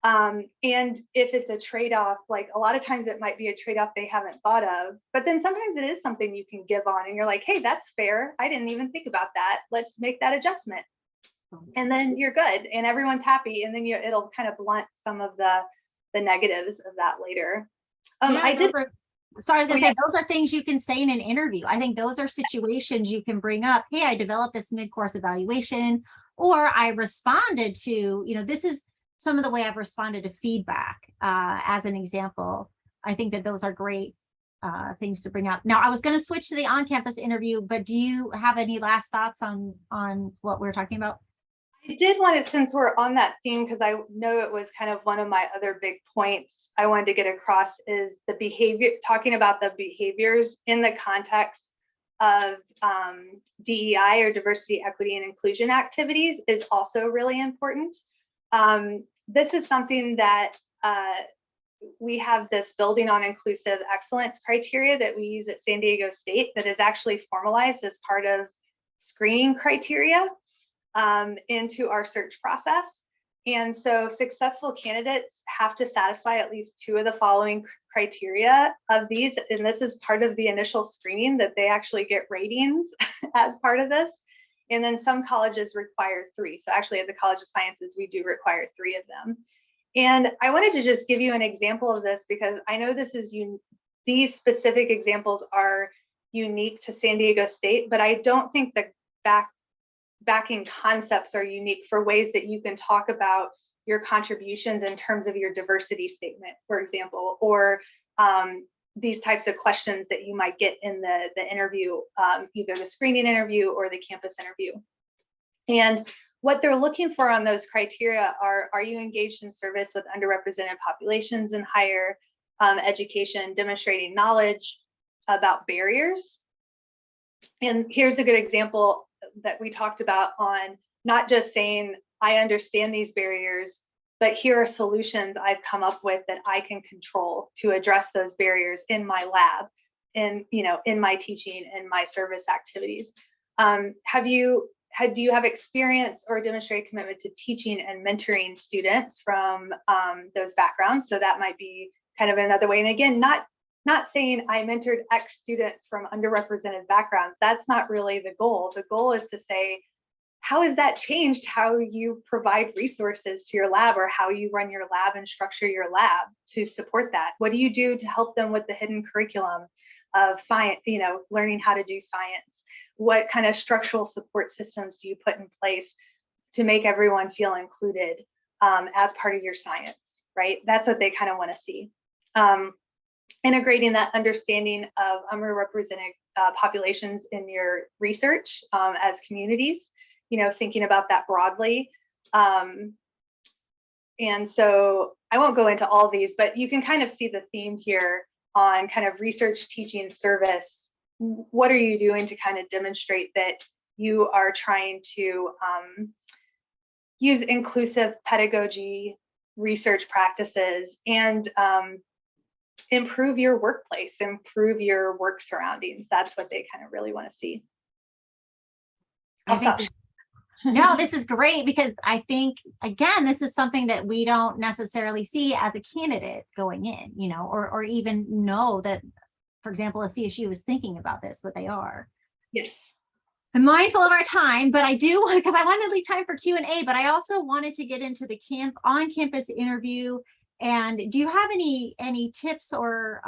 And if it's a trade-off, like a lot of times it might be a trade-off they haven't thought of, but then sometimes it is something you can give on and you're like, hey, that's fair. I didn't even think about that. Let's make that adjustment. And then you're good and everyone's happy. And then it'll kind of blunt some of the negatives of that later. Sorry, I was gonna say, those are things you can say in an interview. I think those are situations you can bring up. Hey, I developed this mid-course evaluation, or I responded to, this is some of the way I've responded to feedback, as an example. I think that those are great things to bring up. Now, I was going to switch to the on-campus interview, but do you have any last thoughts on what we're talking about? I did want to, since we're on that theme, because I know it was kind of one of my other big points I wanted to get across, is the behavior, talking about the behaviors in the context of DEI, or diversity, equity, and inclusion activities, is also really important. This is something that we have this building on inclusive excellence criteria that we use at San Diego State that is actually formalized as part of screening criteria into our search process. And so successful candidates have to satisfy at least 2 of the following criteria of these. And this is part of the initial screening, that they actually get ratings as part of this. And then some colleges require 3. So actually at the College of Sciences, we do require 3 of them. And I wanted to just give you an example of this because I know these specific examples are unique to San Diego State, but I don't think the backing concepts are unique for ways that you can talk about your contributions in terms of your diversity statement, for example, or these types of questions that you might get in the interview, either the screening interview or the campus interview. And what they're looking for on those criteria are you engaged in service with underrepresented populations in higher education, demonstrating knowledge about barriers? And here's a good example that we talked about on not just saying, I understand these barriers, but here are solutions I've come up with that I can control to address those barriers in my lab, and in my teaching and my service activities. Do you have experience or demonstrated commitment to teaching and mentoring students from those backgrounds? So that might be kind of another way. And again, not saying I mentored X students from underrepresented backgrounds. That's not really the goal. The goal is to say, how has that changed how you provide resources to your lab, or how you run your lab and structure your lab to support that? What do you do to help them with the hidden curriculum of science, learning how to do science? What kind of structural support systems do you put in place to make everyone feel included as part of your science, right? That's what they kind of want to see. Integrating that understanding of underrepresented populations in your research as communities, thinking about that broadly. And so I won't go into all these, but you can kind of see the theme here on kind of research, teaching, service. What are you doing to kind of demonstrate that you are trying to use inclusive pedagogy, research practices, and improve your workplace, improve your work surroundings? That's what they kind of really want to see. No, this is great, because I think, again, this is something that we don't necessarily see as a candidate going in, or even know that, for example, a CSU is thinking about this, but they are. Yes. I'm mindful of our time, but I do, because I wanted to leave time for Q&A, but I also wanted to get into the on-campus interview. And do you have any tips or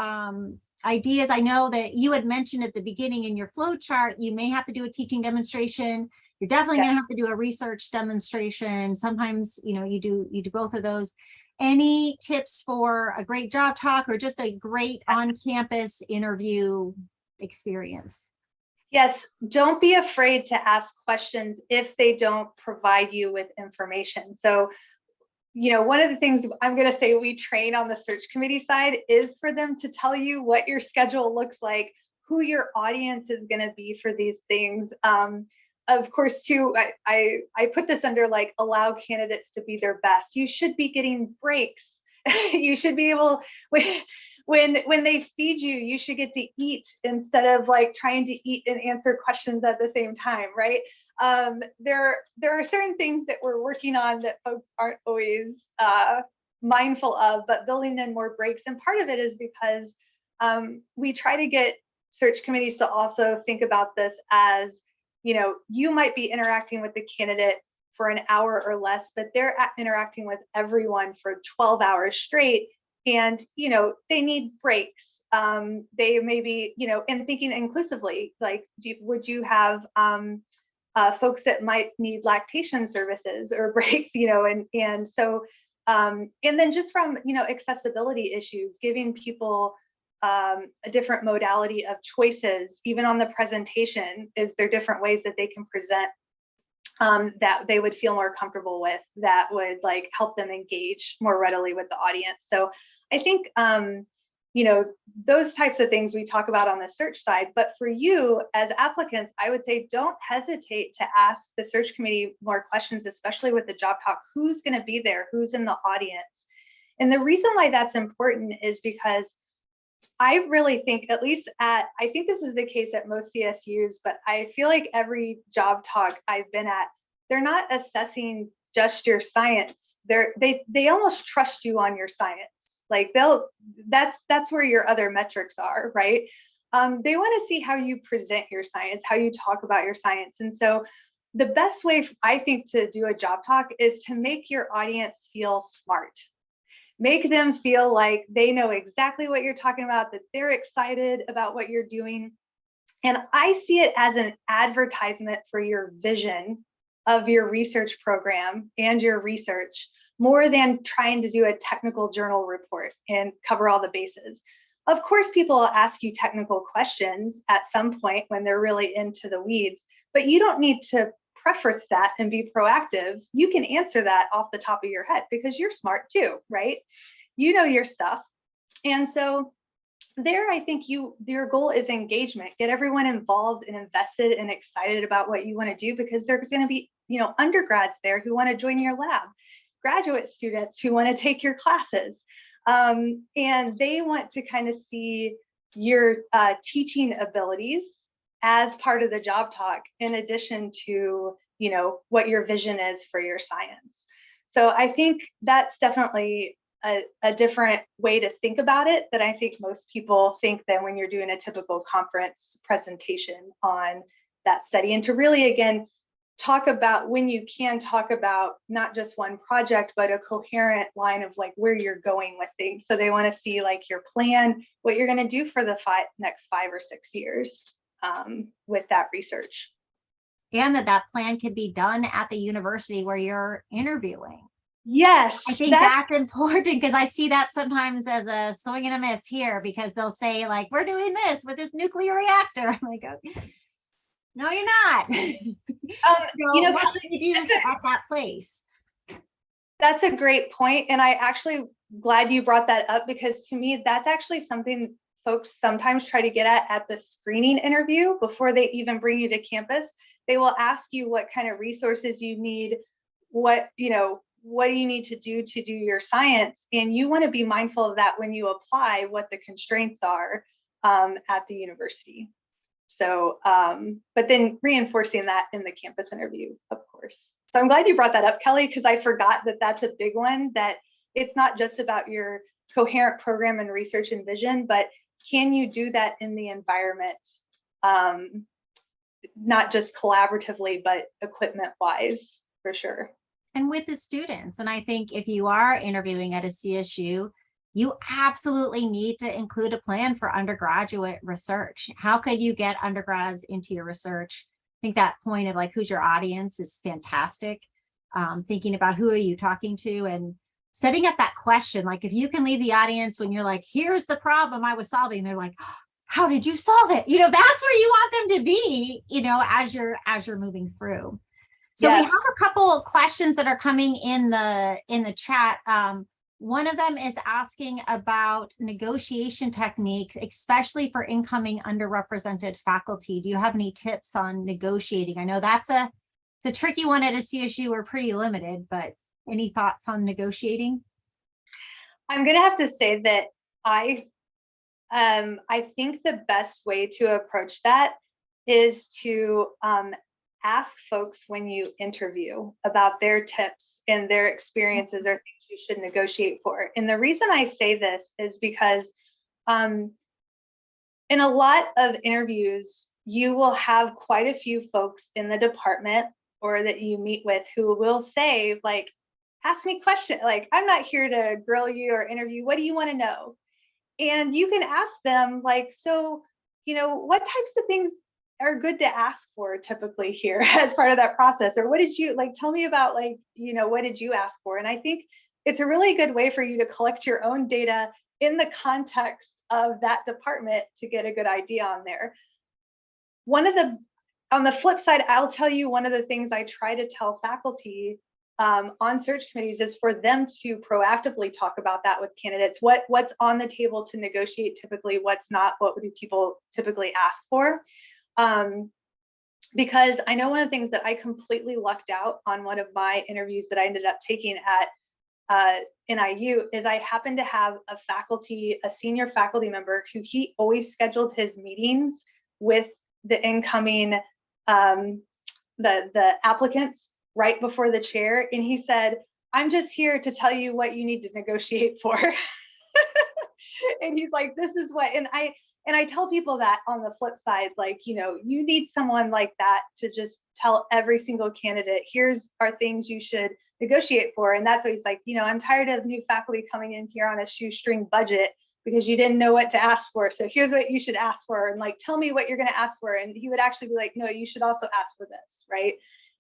ideas? I know that you had mentioned at the beginning in your flow chart, you may have to do a teaching demonstration. You're definitely going to have to do a research demonstration. Sometimes, you do both of those. Any tips for a great job talk, or just a great on-campus interview experience? Yes, don't be afraid to ask questions if they don't provide you with information. So, one of the things I'm going to say we train on the search committee side is for them to tell you what your schedule looks like, who your audience is going to be for these things. Of course, too, I put this under like, allow candidates to be their best. You should be getting breaks. You should be able, when they feed you, you should get to eat instead of like trying to eat and answer questions at the same time, right? There are certain things that we're working on that folks aren't always mindful of, but building in more breaks. And part of it is because we try to get search committees to also think about this as, you might be interacting with the candidate for an hour or less, but they're interacting with everyone for 12 hours straight. And, they need breaks. They may be, and thinking inclusively, like, would you have folks that might need lactation services or breaks, and so, and then just from, accessibility issues, giving people a different modality of choices, even on the presentation, is there different ways that they can present that they would feel more comfortable with, that would like help them engage more readily with the audience. So I think, those types of things we talk about on the search side, but for you as applicants, I would say don't hesitate to ask the search committee more questions, especially with the job talk. Who's going to be there? Who's in the audience? And the reason why that's important is because I really think, at least I think this is the case at most CSUs, but I feel like every job talk I've been at, they're not assessing just your science. They almost trust you on your science. Like that's where your other metrics are, right? They want to see how you present your science, how you talk about your science. And so the best way I think to do a job talk is to make your audience feel smart. Make them feel like they know exactly what you're talking about, that they're excited about what you're doing. And I see it as an advertisement for your vision of your research program and your research, more than trying to do a technical journal report and cover all the bases. Of course, people will ask you technical questions at some point when they're really into the weeds, but you don't need to preference that and be proactive. You can answer that off the top of your head because you're smart too, right? You know your stuff. And so there, I think your goal is engagement. Get everyone involved and invested and excited about what you want to do, because there's going to be, undergrads there who want to join your lab, graduate students who want to take your classes. And they want to kind of see your teaching abilities as part of the job talk, in addition to, what your vision is for your science. So I think that's definitely a different way to think about it that I think most people think than when you're doing a typical conference presentation on that study. And to really, again, talk about, when you can, talk about not just one project, but a coherent line of like where you're going with things. So they want to see like your plan, what you're going to do for the next 5 or 6 years with that research. And that plan could be done at the university where you're interviewing. Yes, I think that's important, because I see that sometimes as a swing and a miss here, because they'll say like, we're doing this with this nuclear reactor. I'm like, okay, no, you're not. What can you do at that place? That's a great point. And I actually glad you brought that up, because to me, that's actually something folks sometimes try to get at the screening interview before they even bring you to campus. They will ask you what kind of resources you need, what do you need to do your science? And you want to be mindful of that when you apply, what the constraints are at the university. So, but then reinforcing that in the campus interview, of course. So I'm glad you brought that up, Kelly, because I forgot that that's a big one, that it's not just about your coherent program and research and vision, but can you do that in the environment, not just collaboratively, but equipment wise, for sure. And with the students. And I think if you are interviewing at a CSU, you absolutely need to include a plan for undergraduate research. How could you get undergrads into your research? I think that point of like, who's your audience is fantastic. Thinking about who are you talking to and setting up that question. Like if you can leave the audience when you're like, here's the problem I was solving, they're like, how did you solve it? That's where you want them to be, as you're moving through. So yes. We have a couple of questions that are coming in the chat. One of them is asking about negotiation techniques, especially for incoming underrepresented faculty. Do you have any tips on negotiating? I know it's a tricky one at a CSU. We're pretty limited, but any thoughts on negotiating? I'm going to have to say that I I think the best way to approach that is to ask folks when you interview about their tips and their experiences or things you should negotiate for. And the reason I say this is because in a lot of interviews, you will have quite a few folks in the department or that you meet with who will say, like, ask me questions. Like, I'm not here to grill you or interview. What do you want to know? And you can ask them, like, so, what types of things are good to ask for typically here as part of that process? Or what did you like, tell me about, like, what did you ask for? And I think it's a really good way for you to collect your own data in the context of that department to get a good idea on there. On the flip side, I'll tell you one of the things I try to tell faculty on search committees is for them to proactively talk about that with candidates. What's on the table to negotiate typically, what's not, what do people typically ask for? Because I know one of the things that I completely lucked out on one of my interviews that I ended up taking at NIU is I happened to have a senior faculty member who he always scheduled his meetings with the incoming, the applicants right before the chair. And he said, I'm just here to tell you what you need to negotiate for. And he's like, this is what, and I tell people that on the flip side, like, you need someone like that to just tell every single candidate, here's are things you should negotiate for. And that's what he's like, I'm tired of new faculty coming in here on a shoestring budget because you didn't know what to ask for. So here's what you should ask for. And like, tell me what you're going to ask for. And he would actually be like, no, you should also ask for this, right?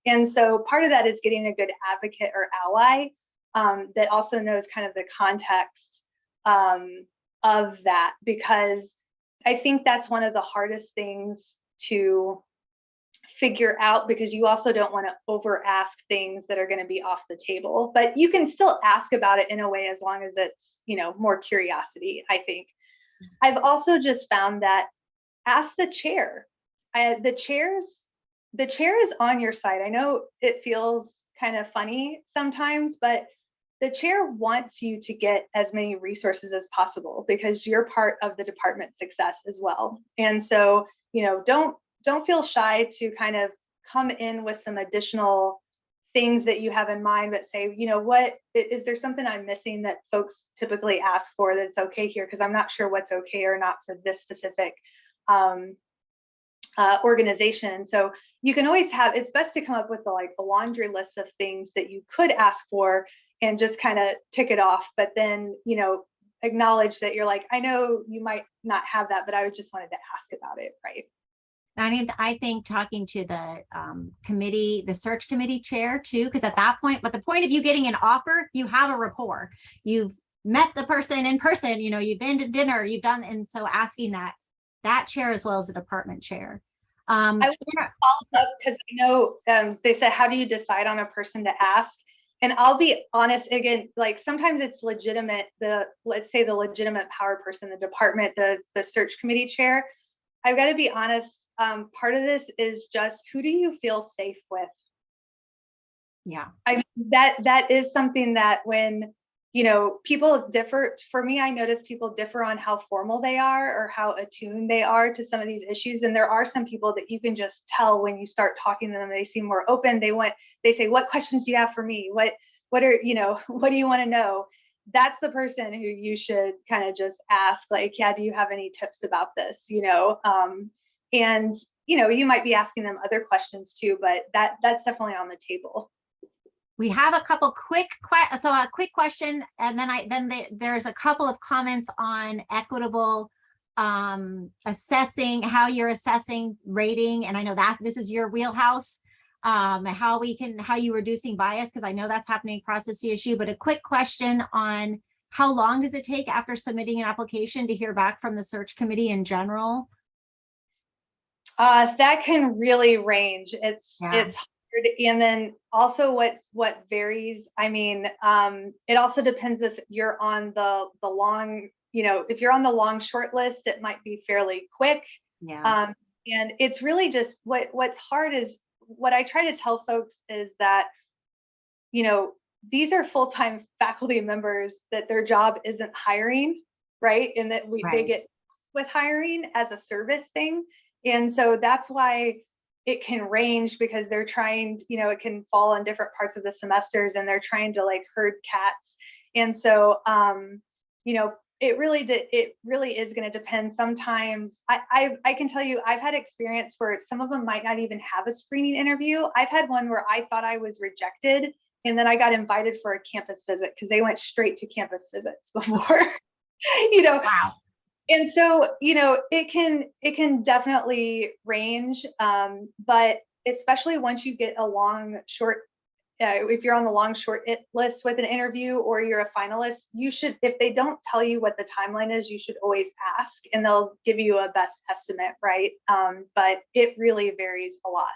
And so part of that is getting a good advocate or ally that also knows kind of the context of that, because I think that's one of the hardest things to figure out, because you also don't want to over ask things that are going to be off the table, but you can still ask about it in a way as long as it's, more curiosity, I think. I've also just found that ask the chair. The chair is on your side. I know it feels kind of funny sometimes, but the chair wants you to get as many resources as possible because you're part of the department's success as well. And so, don't feel shy to kind of come in with some additional things that you have in mind, but say, what is there something I'm missing that folks typically ask for that's okay here? Because I'm not sure what's okay or not for this specific organization. So you can always it's best to come up with a laundry list of things that you could ask for and just kind of tick it off, but then, acknowledge that you're like, I know you might not have that, but I just wanted to ask about it, right? I think talking to the committee, the search committee chair too, because at that point, but the point of you getting an offer, you have a rapport. You've met the person in person, you've been to dinner, you've done, and so asking that chair as well as the department chair. I want to follow up because I know they said, how do you decide on a person to ask? And I'll be honest, again, like sometimes it's legitimate, let's say the legitimate power person, the department, the search committee chair. I've got to be honest, part of this is just who do you feel safe with? Yeah. I mean, that is something that when, people differ. For me, I notice people differ on how formal they are or how attuned they are to some of these issues. And there are some people that you can just tell when you start talking to them, they seem more open. They say, what questions do you have for me? What are, what do you want to know? That's the person who you should kind of just ask, like, yeah, do you have any tips about this? And, you might be asking them other questions too, but that's definitely on the table. We have a couple quick question, and then there's a couple of comments on equitable assessing, how you're assessing rating. And I know that this is your wheelhouse, how you reducing bias, because I know that's happening across the CSU, but a quick question on how long does it take after submitting an application to hear back from the search committee in general? That can really range. It's hard. And then also what varies, I mean, it also depends if you're on the long, if you're on the long short list, it might be fairly quick. Yeah. And it's really just what's hard is what I try to tell folks is that, these are full-time faculty members that their job isn't hiring, right? And that they get with hiring as a service thing. And so that's why it can range, because they're trying, it can fall on different parts of the semesters, and they're trying to like herd cats. And so, it really is going to depend. Sometimes I can tell you, I've had experience where some of them might not even have a screening interview. I've had one where I thought I was rejected, and then I got invited for a campus visit because they went straight to campus visits before, Wow. And so, it can definitely range, but especially once you get a long, short, if you're on the long, short list with an interview, or you're a finalist, you should, if they don't tell you what the timeline is, you should always ask, and they'll give you a best estimate, right? But it really varies a lot.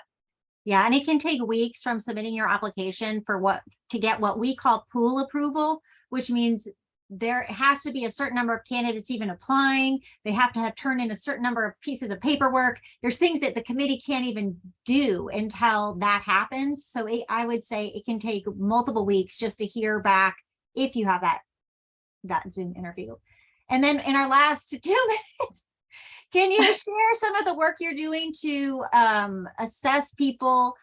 Yeah, and it can take weeks from submitting your application to get what we call pool approval, which means there has to be a certain number of candidates even applying. They have to have turned in a certain number of pieces of paperwork. There's things that the committee can't even do until that happens. So I would say it can take multiple weeks just to hear back if you have that Zoom interview. And then in our last 2 minutes, can you share some of the work you're doing to assess people,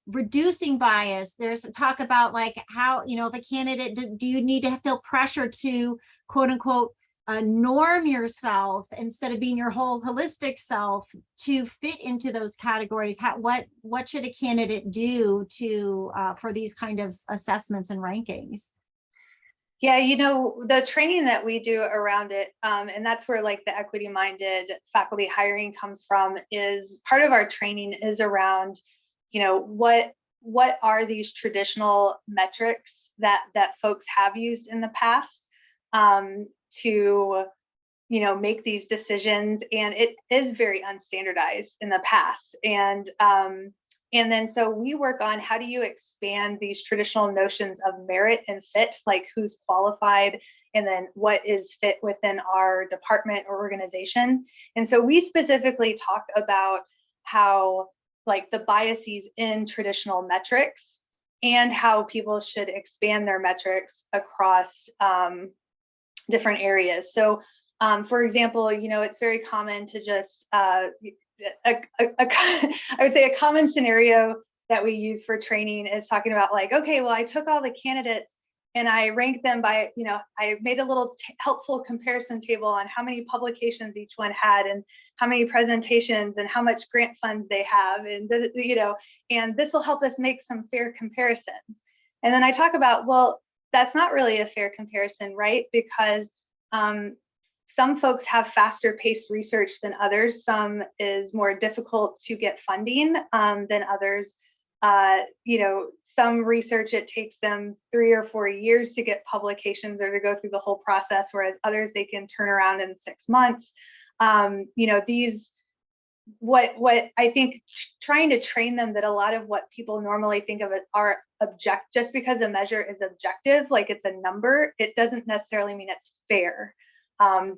reducing bias? There's talk about like how, if a candidate, do you need to feel pressure to quote unquote norm yourself instead of being your whole holistic self to fit into those categories? What should a candidate do to for these kind of assessments and rankings? Yeah, the training that we do around it, and that's where like the equity-minded faculty hiring comes from, is part of our training is around, what are these traditional metrics that folks have used in the past to, make these decisions, and it is very unstandardized in the past. And then so we work on how do you expand these traditional notions of merit and fit, like who's qualified, and then what is fit within our department or organization. And so we specifically talk about how like the biases in traditional metrics and how people should expand their metrics across different areas. So for example, it's very common to just I would say a common scenario that we use for training is talking about like, okay, well, I took all the candidates and I ranked them by, I made a little helpful comparison table on how many publications each one had, and how many presentations, and how much grant funds they have, and and this will help us make some fair comparisons. And then I talk about, well, that's not really a fair comparison, right? Because some folks have faster paced research than others. Some is more difficult to get funding than others. Some research, it takes them 3 or 4 years to get publications or to go through the whole process, whereas others, they can turn around in 6 months. What I think, trying to train them that a lot of what people normally think of it are just because a measure is objective, like it's a number, it doesn't necessarily mean it's fair.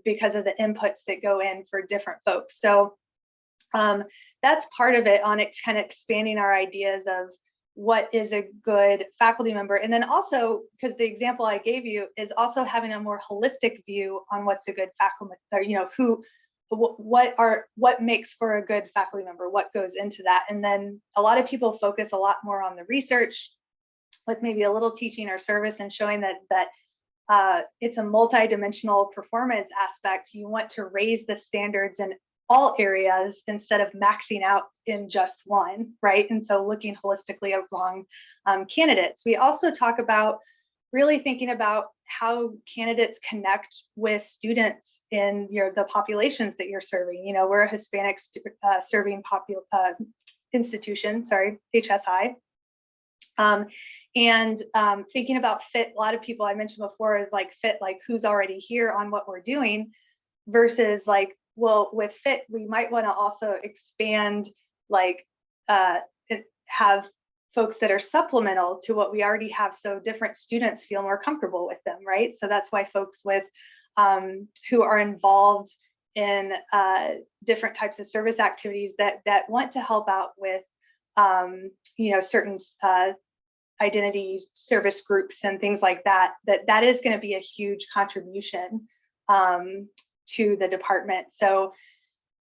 Because of the inputs that go in for different folks. So that's part of it, on it kind of expanding our ideas of what is a good faculty member. And then also, because the example I gave you is also having a more holistic view on what's a good faculty, or what makes for a good faculty member, what goes into that. And then a lot of people focus a lot more on the research with maybe a little teaching or service, and showing that it's a multi-dimensional performance aspect. You want to raise the standards in all areas instead of maxing out in just one, right? And so looking holistically along candidates. We also talk about really thinking about how candidates connect with students in the populations that you're serving. We're a Hispanic serving institution, HSI. And thinking about fit, a lot of people I mentioned before is like fit, like who's already here on what we're doing, versus like, well, with fit, we might want to also expand, like have folks that are supplemental to what we already have, so different students feel more comfortable with them, right? So that's why folks with who are involved in different types of service activities that want to help out with certain identity service groups and things like that is going to be a huge contribution to the department. So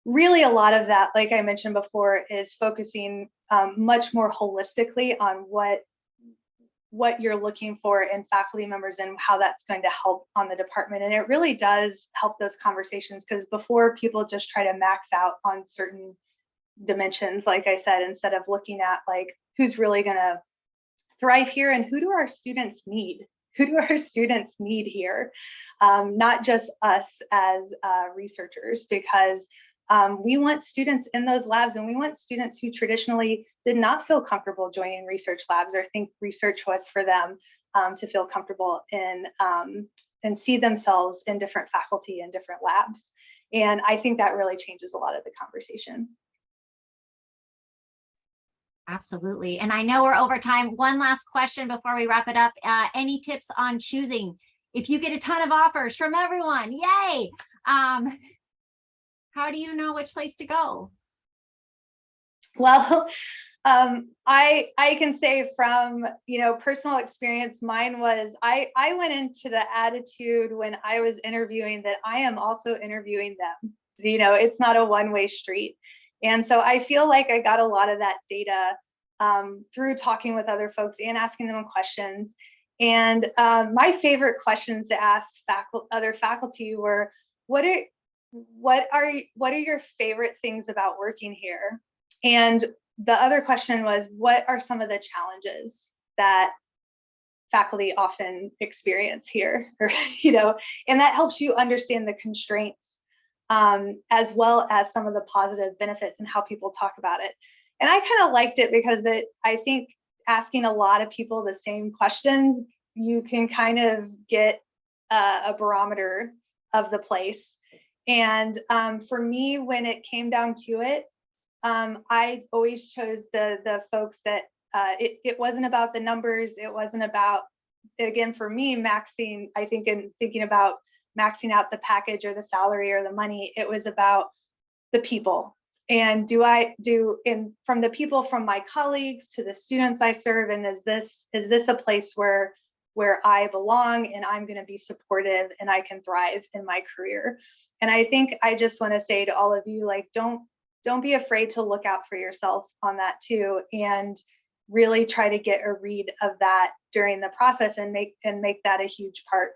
really a lot of that, like I mentioned before, is focusing much more holistically on what you're looking for in faculty members and how that's going to help on the department. And it really does help those conversations, because before, people just try to max out on certain dimensions, like I said, instead of looking at like who's really going to thrive here and who do our students need? Who do our students need here? Not just us as researchers, because we want students in those labs, and we want students who traditionally did not feel comfortable joining research labs or think research was for them, to feel comfortable in and see themselves in different faculty and different labs. And I think that really changes a lot of the conversation. Absolutely. And I know we're over time. One last question before we wrap it up. Any tips on choosing? If you get a ton of offers from everyone, yay! How do you know which place to go? Well, I can say from personal experience, mine was I went into the attitude when I was interviewing that I am also interviewing them. It's not a one-way street. And so I feel like I got a lot of that data through talking with other folks and asking them questions. And my favorite questions to ask other faculty were, what are your favorite things about working here? And the other question was, what are some of the challenges that faculty often experience here? And that helps you understand the constraints, as well as some of the positive benefits and how people talk about it. And I kind of liked it because I think asking a lot of people the same questions, you can kind of get a barometer of the place. And for me, when it came down to it, I always chose the folks that it wasn't about the numbers. It wasn't about, again, for me, thinking about maxing out the package or the salary or the money. It was about the people. And from the people, from my colleagues to the students I serve, and is this a place where I belong and I'm going to be supportive and I can thrive in my career? And I think I just want to say to all of you, like, don't be afraid to look out for yourself on that too, and really try to get a read of that during the process and make that a huge part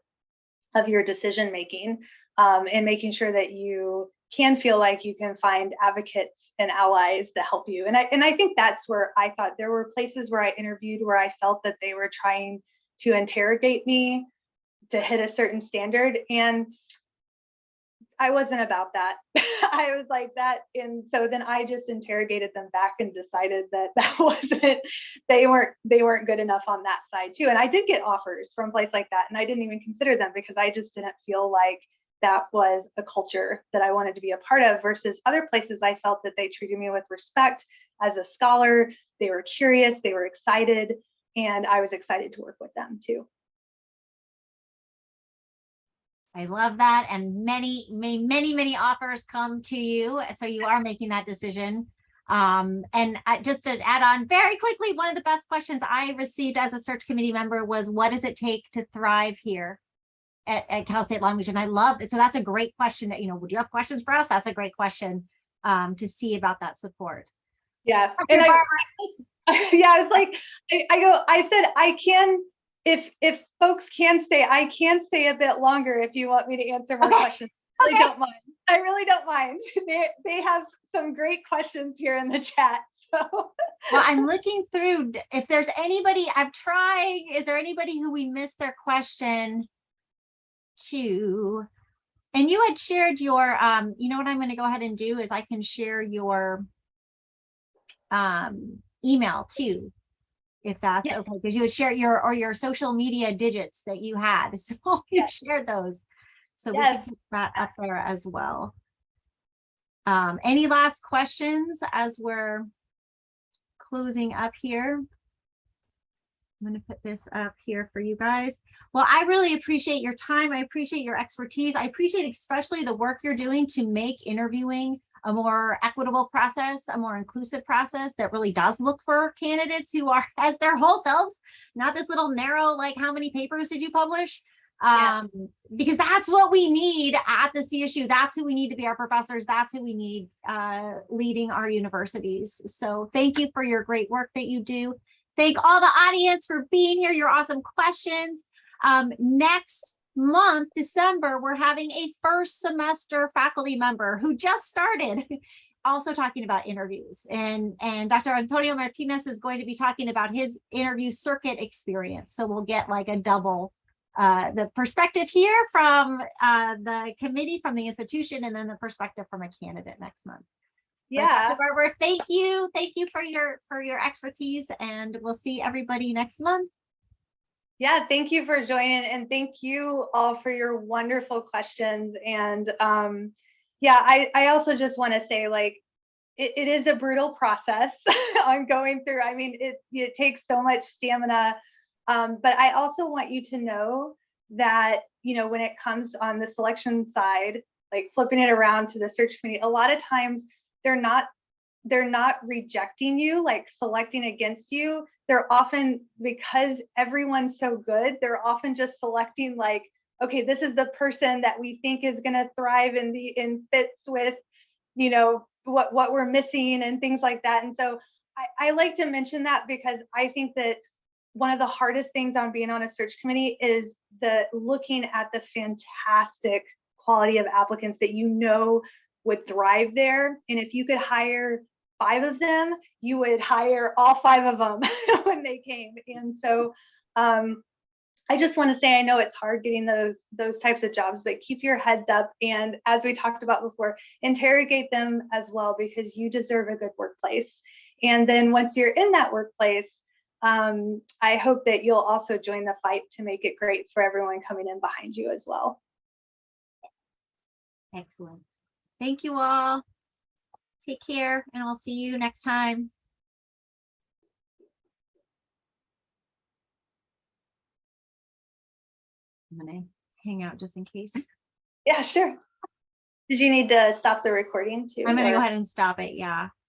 of your decision making, and making sure that you can feel like you can find advocates and allies to help you. And I think that's where I thought there were places where I interviewed where I felt that they were trying to interrogate me to hit a certain standard, and I wasn't about that. I was like that. And so then I just interrogated them back and decided that wasn't, they weren't good enough on that side too. And I did get offers from a place like that, and I didn't even consider them because I just didn't feel like that was a culture that I wanted to be a part of, versus other places I felt that they treated me with respect as a scholar. They were curious, they were excited, and I was excited to work with them too. I love that. And many offers come to you. So you are making that decision. And just to add on very quickly, one of the best questions I received as a search committee member was, what does it take to thrive here at Cal State Long Beach? And I love it. So that's a great question that, would you have questions for us? That's a great question to see about that support. Yeah. And I was like, I said, I can, if folks can stay, I can stay a bit longer if you want me to answer more questions. I really don't mind. I really don't mind. They have some great questions here in the chat. So well, I'm looking through. If there's anybody, I'm trying, is there anybody who we missed their question to? And you had shared your, you know what I'm going to go ahead and do is I can share your email too, if that's okay, because you would share your social media digits that you had. So you shared those. So we can put that up there as well. Any last questions as we're closing up here? I'm going to put this up here for you guys. Well, I really appreciate your time. I appreciate your expertise. I appreciate especially the work you're doing to make interviewing a more equitable process, a more inclusive process that really does look for candidates who are as their whole selves, not this little narrow, like, how many papers did you publish? Yeah. Because that's what we need at the CSU. That's who we need to be our professors. That's who we need leading our universities. So thank you for your great work that you do. Thank all the audience for being here, your awesome questions. Next month, December, we're having a first semester faculty member who just started also talking about interviews, and Dr. Antonio Martinez is going to be talking about his interview circuit experience. So we'll get like a double the perspective here from the committee, from the institution, and then the perspective from a candidate next month. Yeah. Dr. Barber, thank you for your expertise, and we'll see everybody next month. Yeah, thank you for joining, and thank you all for your wonderful questions. And yeah, I also just want to say, like, it is a brutal process I'm going through. I mean, it takes so much stamina. But I also want you to know that, you know, when it comes on the selection side, like flipping it around to the search committee, a lot of times they're not rejecting you, like selecting against you. They're often, because everyone's so good, they're often just selecting like, okay, this is the person that we think is going to thrive in fits with, you know, what we're missing and things like that. And so I like to mention that because I think that one of the hardest things on being on a search committee is the looking at the fantastic quality of applicants that you know would thrive there. And if you could hire 5 of them, you would hire all 5 of them when they came. And so I just want to say, I know it's hard getting those types of jobs, but keep your heads up. And as we talked about before, interrogate them as well, because you deserve a good workplace. And then once you're in that workplace, I hope that you'll also join the fight to make it great for everyone coming in behind you as well. Excellent. Thank you all. Take care, and I'll see you next time. I'm gonna hang out just in case. Yeah, sure. Did you need to stop the recording too? I'm gonna go ahead and stop it. Yeah.